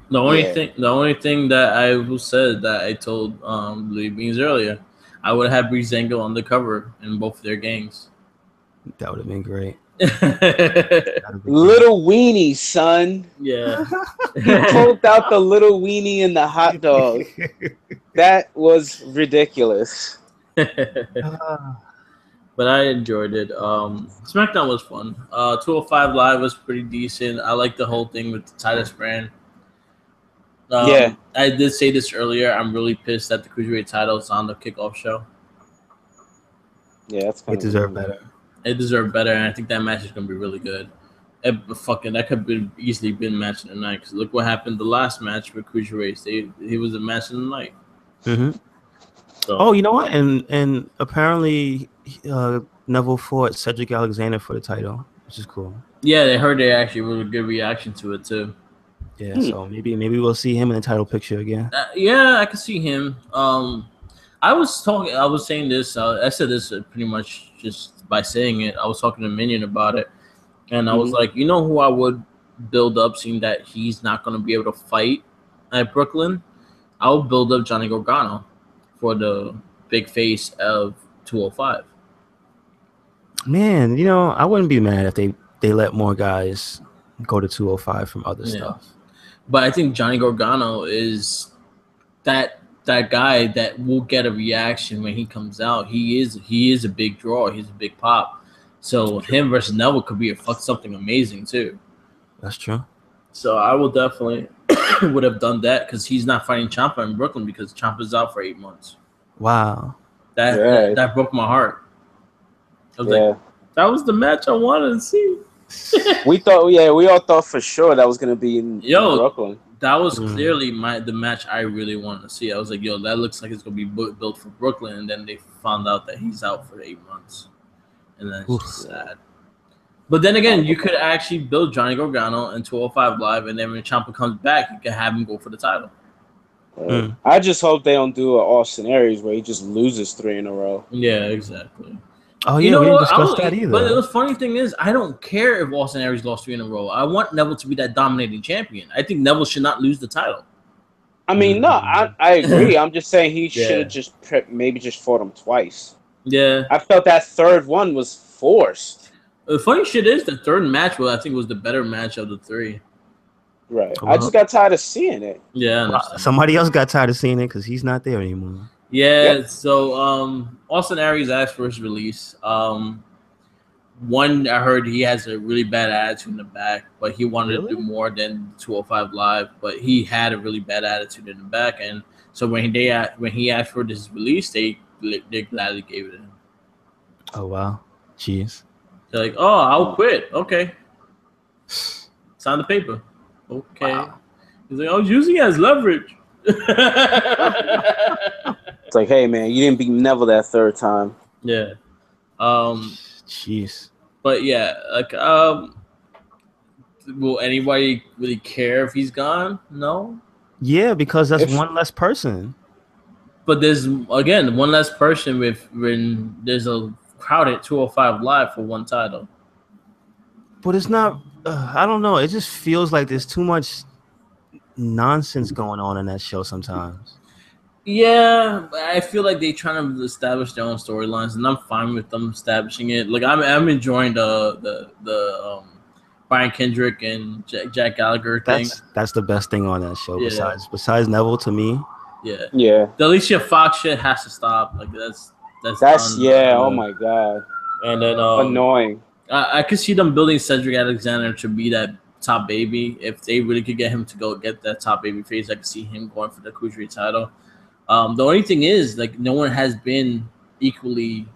The only thing that I said that I told Louis Beans earlier, I would have Breezango on the cover in both of their gangs. That would have been great. little weenie, son. Yeah. He pulled out the little weenie in the hot dog. That was ridiculous. But I enjoyed it. SmackDown was fun. 205 Live was pretty decent. I like the whole thing with the Titus brand. Yeah. I did say this earlier. I'm really pissed that the Cruiserweight title is on the kickoff show. Yeah, that's it deserved better. It deserved better, and I think that match is going to be really good. That could have easily been match of the night. Because look what happened the last match with Cruiserweights. He was a match of the night. Mm-hmm. So. Oh, you know what? And apparently Neville fought Cedric Alexander for the title, which is cool. Yeah, they heard they actually really good reaction to it too. Yeah, so maybe we'll see him in the title picture again. Yeah, I could see him. I was saying this. I said this pretty much just by saying it. I was talking to Minion about it, and I was like, you know who I would build up, seeing that he's not going to be able to fight at Brooklyn. I would build up Johnny Gargano for the big face of 205. Man, I wouldn't be mad if they let more guys go to 205 from other stuff. But I think Johnny Gargano is that guy that will get a reaction when he comes out. He is a big draw. He's a big pop. So him versus Neville could be something amazing too. That's true. So I will definitely would have done that because he's not fighting Ciampa in Brooklyn because Ciampa's out for 8 months. Wow. That broke my heart. I was like, that was the match I wanted to see. we all thought for sure that was gonna be in Brooklyn. That was clearly the match I really wanted to see. I was like, that looks like it's gonna be built for Brooklyn, and then they found out that he's out for 8 months, and then it's just sad. But then again, you could actually build Johnny Gargano and 205 Live, and then when Ciampa comes back, you can have him go for the title. I just hope they don't do an Austin Aries where he just loses 3 in a row. Yeah, exactly. Oh yeah, we didn't discuss that either. But the funny thing is, I don't care if Austin Aries lost 3 in a row. I want Neville to be that dominating champion. I think Neville should not lose the title. I mean, no, I agree. I'm just saying he should have just maybe just fought him twice. Yeah, I felt that third one was forced. The funny shit is the third match, I think was the better match of the 3. Right. I just got tired of seeing it. Yeah. Somebody else got tired of seeing it because he's not there anymore. Yeah. Yep. So Austin Aries asked for his release. One, I heard he has a really bad attitude in the back, but he wanted to do more than 205 Live. But he had a really bad attitude in the back, and so when he asked for this release, they gladly gave it to him. Oh wow, jeez. They're like, "Oh, I'll quit." Okay, sign the paper. Okay. Wow. He's like, "I was using it as leverage." It's like, hey man, you didn't beat Neville that third time. Yeah. Jeez. But yeah, like, will anybody really care if he's gone? No. Yeah, because that's one less person. But there's again one less person when there's a crowded 205 Live for one title. But it's not. I don't know. It just feels like there's too much nonsense going on in that show sometimes. Yeah, I feel like they're trying to establish their own storylines, and I'm fine with them establishing it. Like I'm enjoying the Brian Kendrick and Jack Gallagher thing. That's the best thing on that show. Yeah. Besides Neville, to me. Yeah. Yeah. The Alicia Fox shit has to stop. Like that's oh my god. And then annoying. I could see them building Cedric Alexander to be that top baby. If they really could get him to go get that top baby face, I could see him going for the Cruiserweight title. The only thing is, like, no one has been equally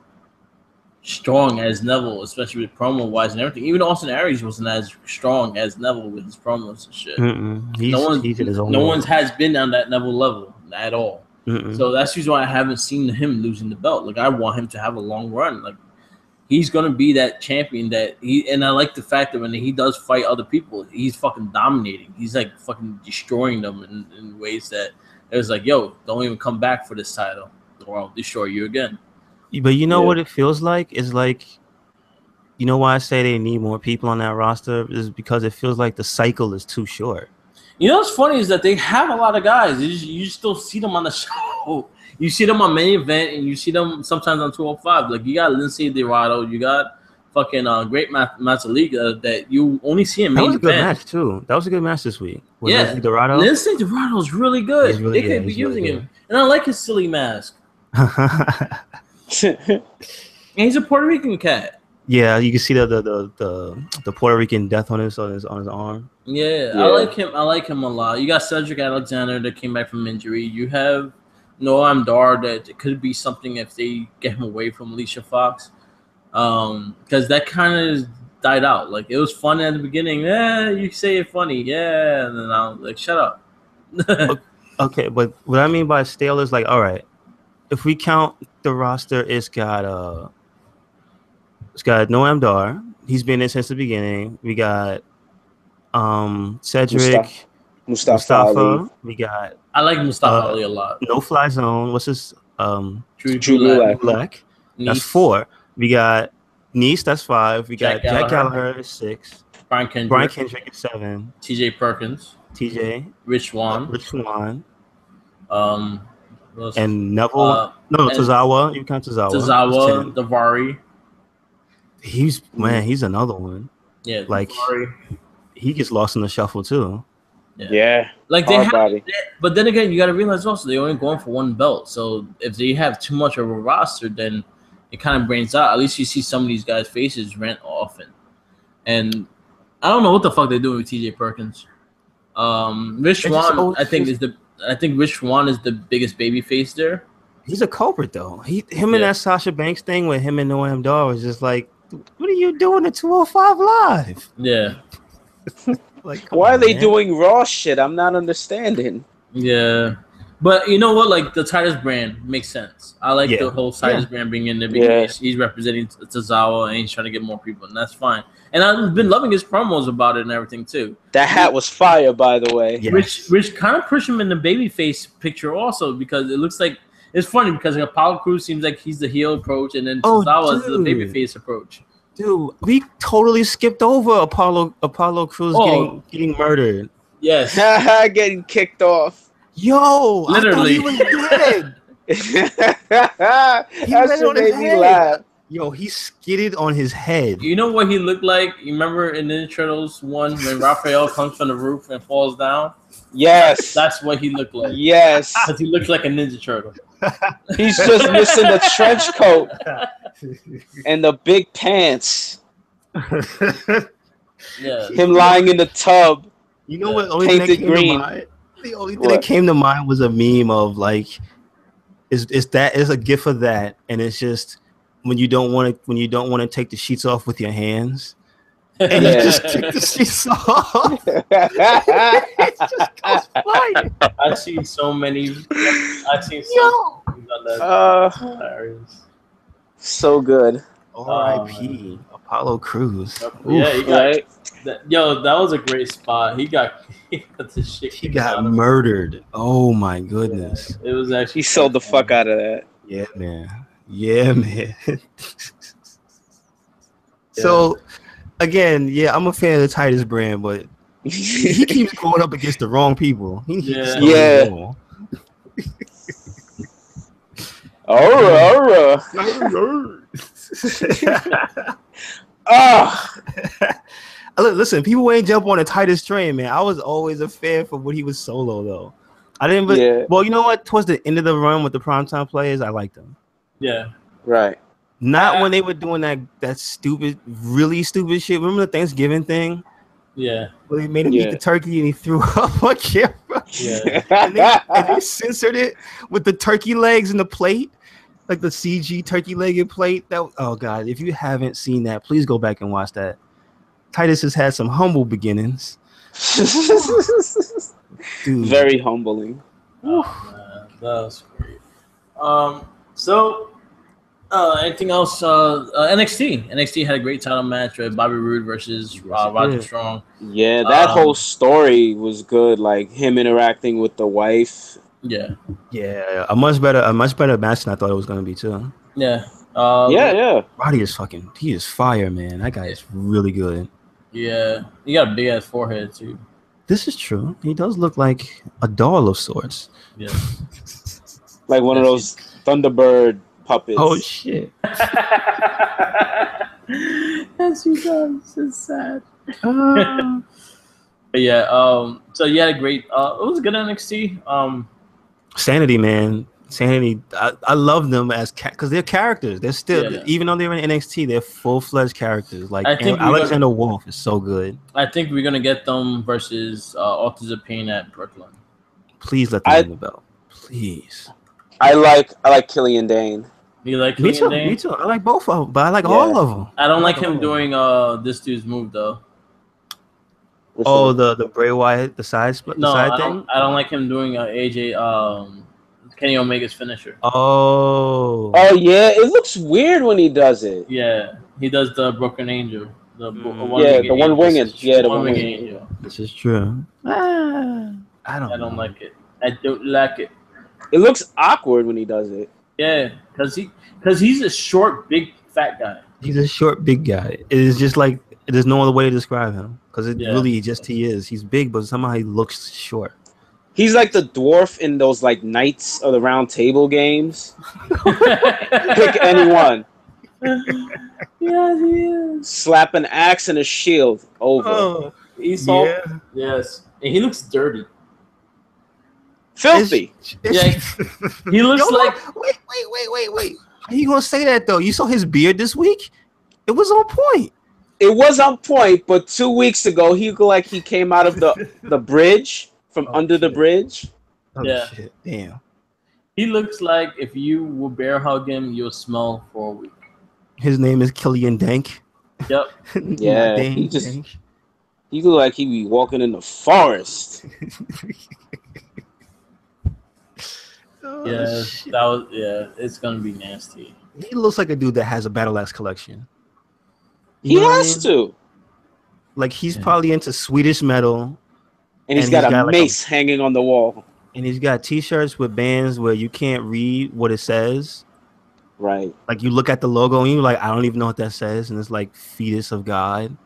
strong as Neville, especially with promo wise and everything. Even Austin Aries wasn't as strong as Neville with his promos and shit. No one has been on that Neville level at all. So that's the reason why I haven't seen him losing the belt. Like, I want him to have a long run. Like, he's gonna be that champion that he. And I like the fact that when he does fight other people, he's fucking dominating. He's like fucking destroying them in ways that it was like, yo, don't even come back for this title, or I'll destroy you again. But you know what it feels like? It's like, you know why I say they need more people on that roster is because it feels like the cycle is too short. You know what's funny is that they have a lot of guys. You just don't see them on the show. You see them on main event, and you see them sometimes on 205. Like, you got Lindsay Dorado, you got fucking Great Mazzaliga that you only see in main event. That was a good match too. That was a good match this week. With Lindsay Dorado. Lindsay Dorado's really good. Really, they could be using him, and I like his silly mask. And he's a Puerto Rican cat. Yeah, you can see the Puerto Rican death on his arm. Yeah, I like him. I like him a lot. You got Cedric Alexander that came back from injury. You have Noam Dar that it could be something if they get him away from Alicia Fox, because that kind of died out. Like, it was fun at the beginning. Yeah, you say it funny. Yeah, and then I was like, shut up. Okay, but what I mean by stale is like, all right, if we count the roster, it's got Noam Dar. He's been in since the beginning. We got Cedric, Mustafa. Ali. We got. I like Mustafa Ali a lot. No Fly Zone. What's his? Drew Gulak. That's 4. We got Nice. That's 5. We got Jack Gallagher is 6. Brian Kendrick is 7. T.J. Perkins. Rich Swann. And Neville. Tozawa. You count Tozawa. Davari. He's another one. Yeah, like Davari. He gets lost in the shuffle too. Yeah. Like they have, but then again, you got to realize also they're only going for one belt. So if they have too much of a roster, then it kind of brains out. At least you see some of these guys' faces rent often. And I don't know what the fuck they're doing with T.J. Perkins. Rich Swann, I think Rich Swann is the biggest baby face there. He's a culprit though. Him and that Sasha Banks thing with him and Noam Dar was just like, what are you doing at 205 Live? Yeah. Like, why are they doing Raw shit? I'm not understanding. Yeah. But you know what? Like, the Titus brand makes sense. I like the whole Titus brand being in there because he's representing Tozawa and he's trying to get more people, and that's fine. And I've been loving his promos about it and everything too. That hat was fire, by the way. Yes. Rich kind of pushed him in the babyface picture also, because it looks like it's funny because Apollo Crews seems like he's the heel approach, and then Tozawa is the babyface approach. Dude, we totally skipped over Apollo Crews getting murdered. Yes. Getting kicked off. Yo, literally. I thought he was dead. That's what made me laugh. Yo, he skidded on his head. You know what he looked like? You remember in Ninja Turtles 1 when Raphael comes from the roof and falls down? Yes. That's what he looked like. Yes. Because he looked like a Ninja Turtle. He's just missing the trench coat and the big pants. Yeah. Him lying in the tub. You know what? The only thing that came to mind was a meme of like, is a gif of that, and it's just when you don't want to take the sheets off with your hands, and you just kick the sheets off. It just goes flying. I've seen so many. I've seen so many on that. Hilarious. So good. R.I.P. Apollo Crews. Yeah, he got. Yo, that was a great spot. He got the shit. He got murdered. Oh my goodness. It was actually. He sold the fuck out of that. Yeah, man. So, again, I'm a fan of the Titus brand, but he keeps going up against the wrong people. Listen, people ain't jump on a Titus train, man. I was always a fan for when he was solo, though. I didn't. Well, you know what? Towards the end of the run with the primetime players, I liked them. Yeah. Right. Not when they were doing that stupid, really stupid shit. Remember the Thanksgiving thing? Yeah. Where they made him eat the turkey and he threw up on camera. Yeah. and they censored it with the turkey legs and the plate, like the CG turkey legged plate. Oh God! If you haven't seen that, please go back and watch that. Titus has had some humble beginnings. Dude. Very humbling. Oh, man, that was great. So Anything else? NXT. NXT had a great title match with Bobby Roode versus Roger Strong. Yeah, that whole story was good. Like him interacting with the wife. Yeah. Yeah, a much better match than I thought it was gonna be too. Yeah. Roddy is he is fire, man. That guy is really good. Yeah, he got a big ass forehead too. This is true. He does look like a doll of sorts. Yeah. Like one of those Thunderbird puppets. Oh shit. Yes, he does. It's sad. But yeah, so you had a great it was good NXT. Sanity, man. Sanity. I love them as because they're characters. They're still even though they're in NXT, they're full-fledged characters. Like I think Alexander Wolf is so good. I think we're gonna get them versus Authors of Pain at Brooklyn. Please let them win the belt. Please. I like Killian Dane. You like Killian Dane? Me too. I like both of them, but I like all of them. I don't like him doing this dude's move though. The Bray Wyatt, the side thing? I don't like him doing AJ Kenny Omega's finisher. Oh yeah, it looks weird when he does it. Yeah, he does the Broken Angel. The one winged. Yeah, the one winged angel. This is true. I don't like it. I don't like it. It looks awkward when he does it. Yeah, because he's a short, big, fat guy. He's a short, big guy. It is just like there's no other way to describe him because really just he is. He's big, but somehow he looks short. He's like the dwarf in those like Knights of the Round Table games. Pick anyone. Yeah, he is. Slap an axe and a shield over. Oh, yes, and he looks dirty. Filthy. He looks like. Wait. How you gonna say that though? You saw his beard this week? It was on point. It was on point, but 2 weeks ago he looked like he came out of the bridge from under the bridge. Oh, shit. Damn. He looks like if you will bear hug him, you'll smell for a week. His name is Killian Dank. Yep. Yeah. He looked like he'd be walking in the forest. It's gonna be nasty. He looks like a dude that has a Battle Axe collection. He has to. Like he's probably into Swedish metal. And he's got a mace hanging on the wall. And he's got t-shirts with bands where you can't read what it says. Right. Like you look at the logo and you're like, I don't even know what that says. And it's like fetus of God.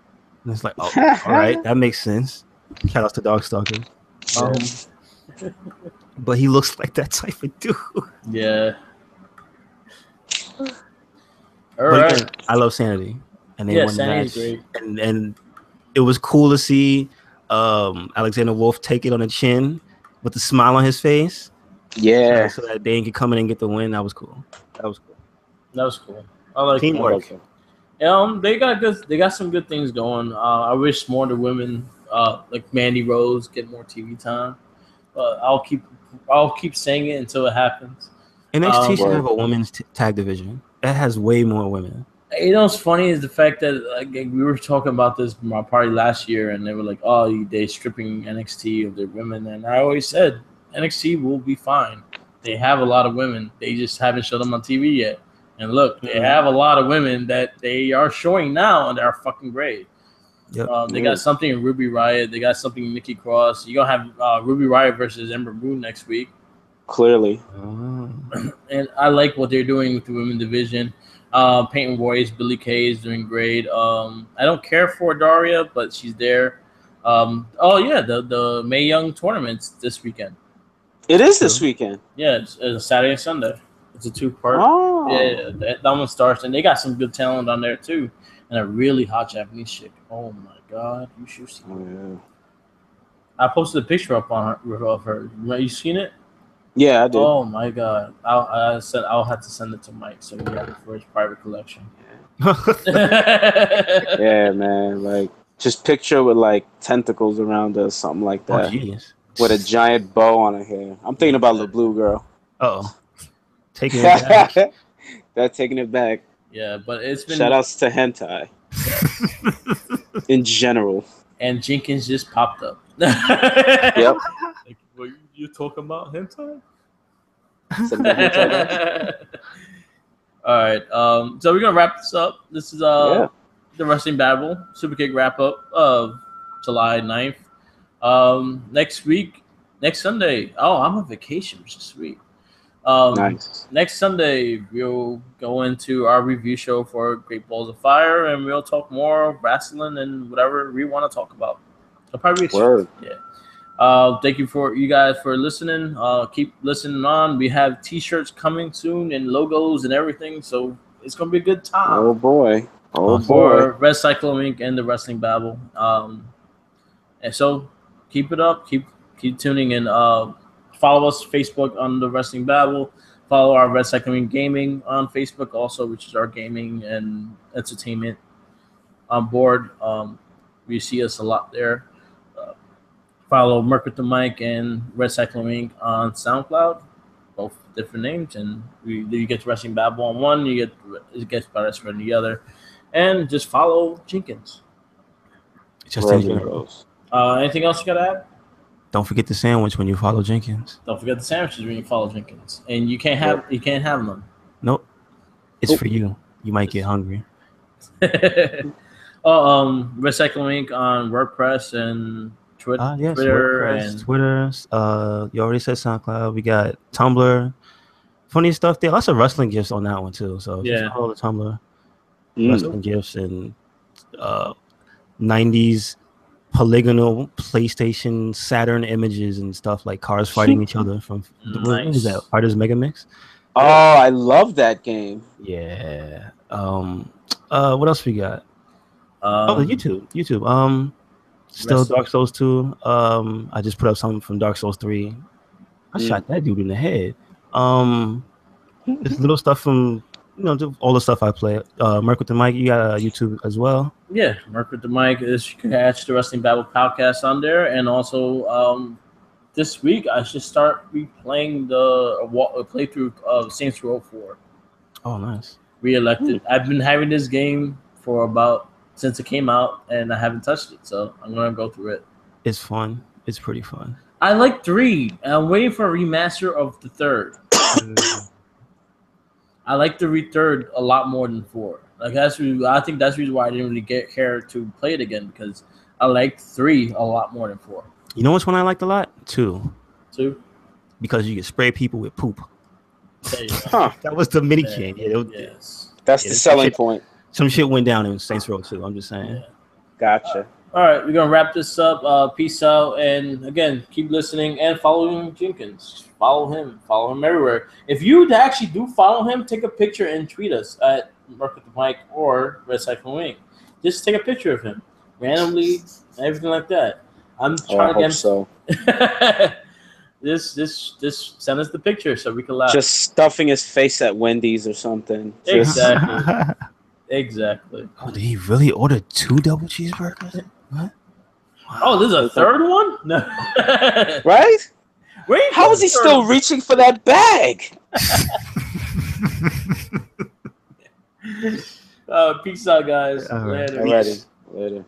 And it's like, oh, all right, that makes sense. Shout out to Darkstalker. But he looks like that type of dude. Yeah. All right. Again, I love Sanity. And they won the match. Great. And it was cool to see Alexander Wolf take it on the chin with a smile on his face. Yeah. So that Dane could come in and get the win. That was cool. That was cool. I like teamwork. They got some good things going. I wish more of the women, like Mandy Rose, get more TV time. But I'll keep saying it until it happens. NXT should have a women's tag division. That has way more women. You know what's funny is the fact that like we were talking about this in my party last year, and they were like, "Oh, they stripping NXT of their women." And I always said NXT will be fine. They have a lot of women. They just haven't showed them on TV yet. And look, they have a lot of women that they are showing now, and they're fucking great. Yep. They got something in Ruby Riott. They got something in Nikki Cross. You're going to have Ruby Riott versus Ember Moon next week. Clearly. And I like what they're doing with the women division. Peyton Royce, Billie Kay is doing great. I don't care for Daria, but she's there. The Mae Young tournament's this weekend. It is this weekend. Yeah, it's a Saturday and Sunday. It's a 2-part. Oh. Yeah, that one starts, and they got some good talent on there too, and a really hot Japanese chick. Oh my God, you should see her. Yeah. I posted a picture up on her of her. You seen it? Yeah, I did. Oh my God, I said I'll have to send it to Mike so we have it for his private collection. Yeah, man, like just picture with like tentacles around her, something like that. Oh, genius. With a giant bow on her hair. I'm thinking about the blue girl. Uh-oh. Taking it back. That's taking it back. Yeah, but it's been shout outs to hentai. In general. And Jenkins just popped up. Yep. Like, were you talking about hentai? All right. So we're gonna wrap this up. This is the Wrestling Babble Superkick wrap up of July 9th. Next week, next Sunday. Oh, I'm on vacation, which is sweet. Nice. Next Sunday, we'll go into our review show for Great Balls of Fire, and we'll talk more wrestling and whatever we want to talk about. It'll probably be thank you for you guys for listening. Keep listening on. We have T-shirts coming soon and logos and everything, so it's gonna be a good time. Oh boy! For Red Cyclo Inc. and the Wrestling Babble. And so keep it up. Keep tuning in. Follow us Facebook on the Wrestling Babble. Follow our Red Cyclo Inc. Gaming on Facebook also, which is our gaming and entertainment on board. We see us a lot there. Follow Merc with the Mic and Red Cyclo Inc. on SoundCloud, both different names, and you get Wrestling Babble on one, it gets better spread on the other, and just follow Jenkins. Just in general. Anything else you gotta add? Don't forget the sandwich when you follow Jenkins. Don't forget the sandwiches when you follow Jenkins, and you can't have them. Nope, it's for you. You might get hungry. Red Cyclo Inc. on WordPress and Twitter. Yes, Twitter WordPress, and Twitter. You already said SoundCloud. We got Tumblr. Funny stuff there. Lots of wrestling gifs on that one too. So just follow the Tumblr. Wrestling gifs and 90s polygonal PlayStation Saturn images and stuff like cars fighting each other from what is that? Fighters Mega Mix. Oh, I love that game. Yeah. What else we got? YouTube. Still Dark Souls 2. I just put up something from Dark Souls 3. I shot that dude in the head. There's little stuff from all the stuff I play. Merc with the Mic, you got YouTube as well. Yeah, Merc with the Mic is you can catch the Wrestling Babble podcast on there, and also this week I should start replaying the playthrough of Saints Row 4. Oh, nice. Re-elected. I've been having this game for since it came out, and I haven't touched it, so I'm gonna go through it. It's fun. It's pretty fun. I like 3, and I'm waiting for a remaster of the 3rd. I like the 3rd a lot more than 4. I think that's the reason why I didn't really care to play it again, because I liked 3 a lot more than 4. You know which one I liked a lot? 2. 2? Because you can spray people with poop. Huh. That was the mini game. Yes. That's the selling point. Some shit went down in Saints Row 2. I'm just saying. Yeah. Gotcha. All right, we're gonna wrap this up. Peace out, and again, keep listening and following Jenkins. Follow him everywhere. If you actually do follow him, take a picture and tweet us at Merc with the Mic or Red Cyclo Inc. Just take a picture of him randomly, everything like that. I'm trying to get him. So. Just send us the picture so we can laugh. Just stuffing his face at Wendy's or something. Exactly. Exactly. Oh, did he really order 2 double cheeseburgers? What? Wow. Oh, there's a 3rd one? No. Right? How is he still reaching for that bag? Peace out, guys. Later.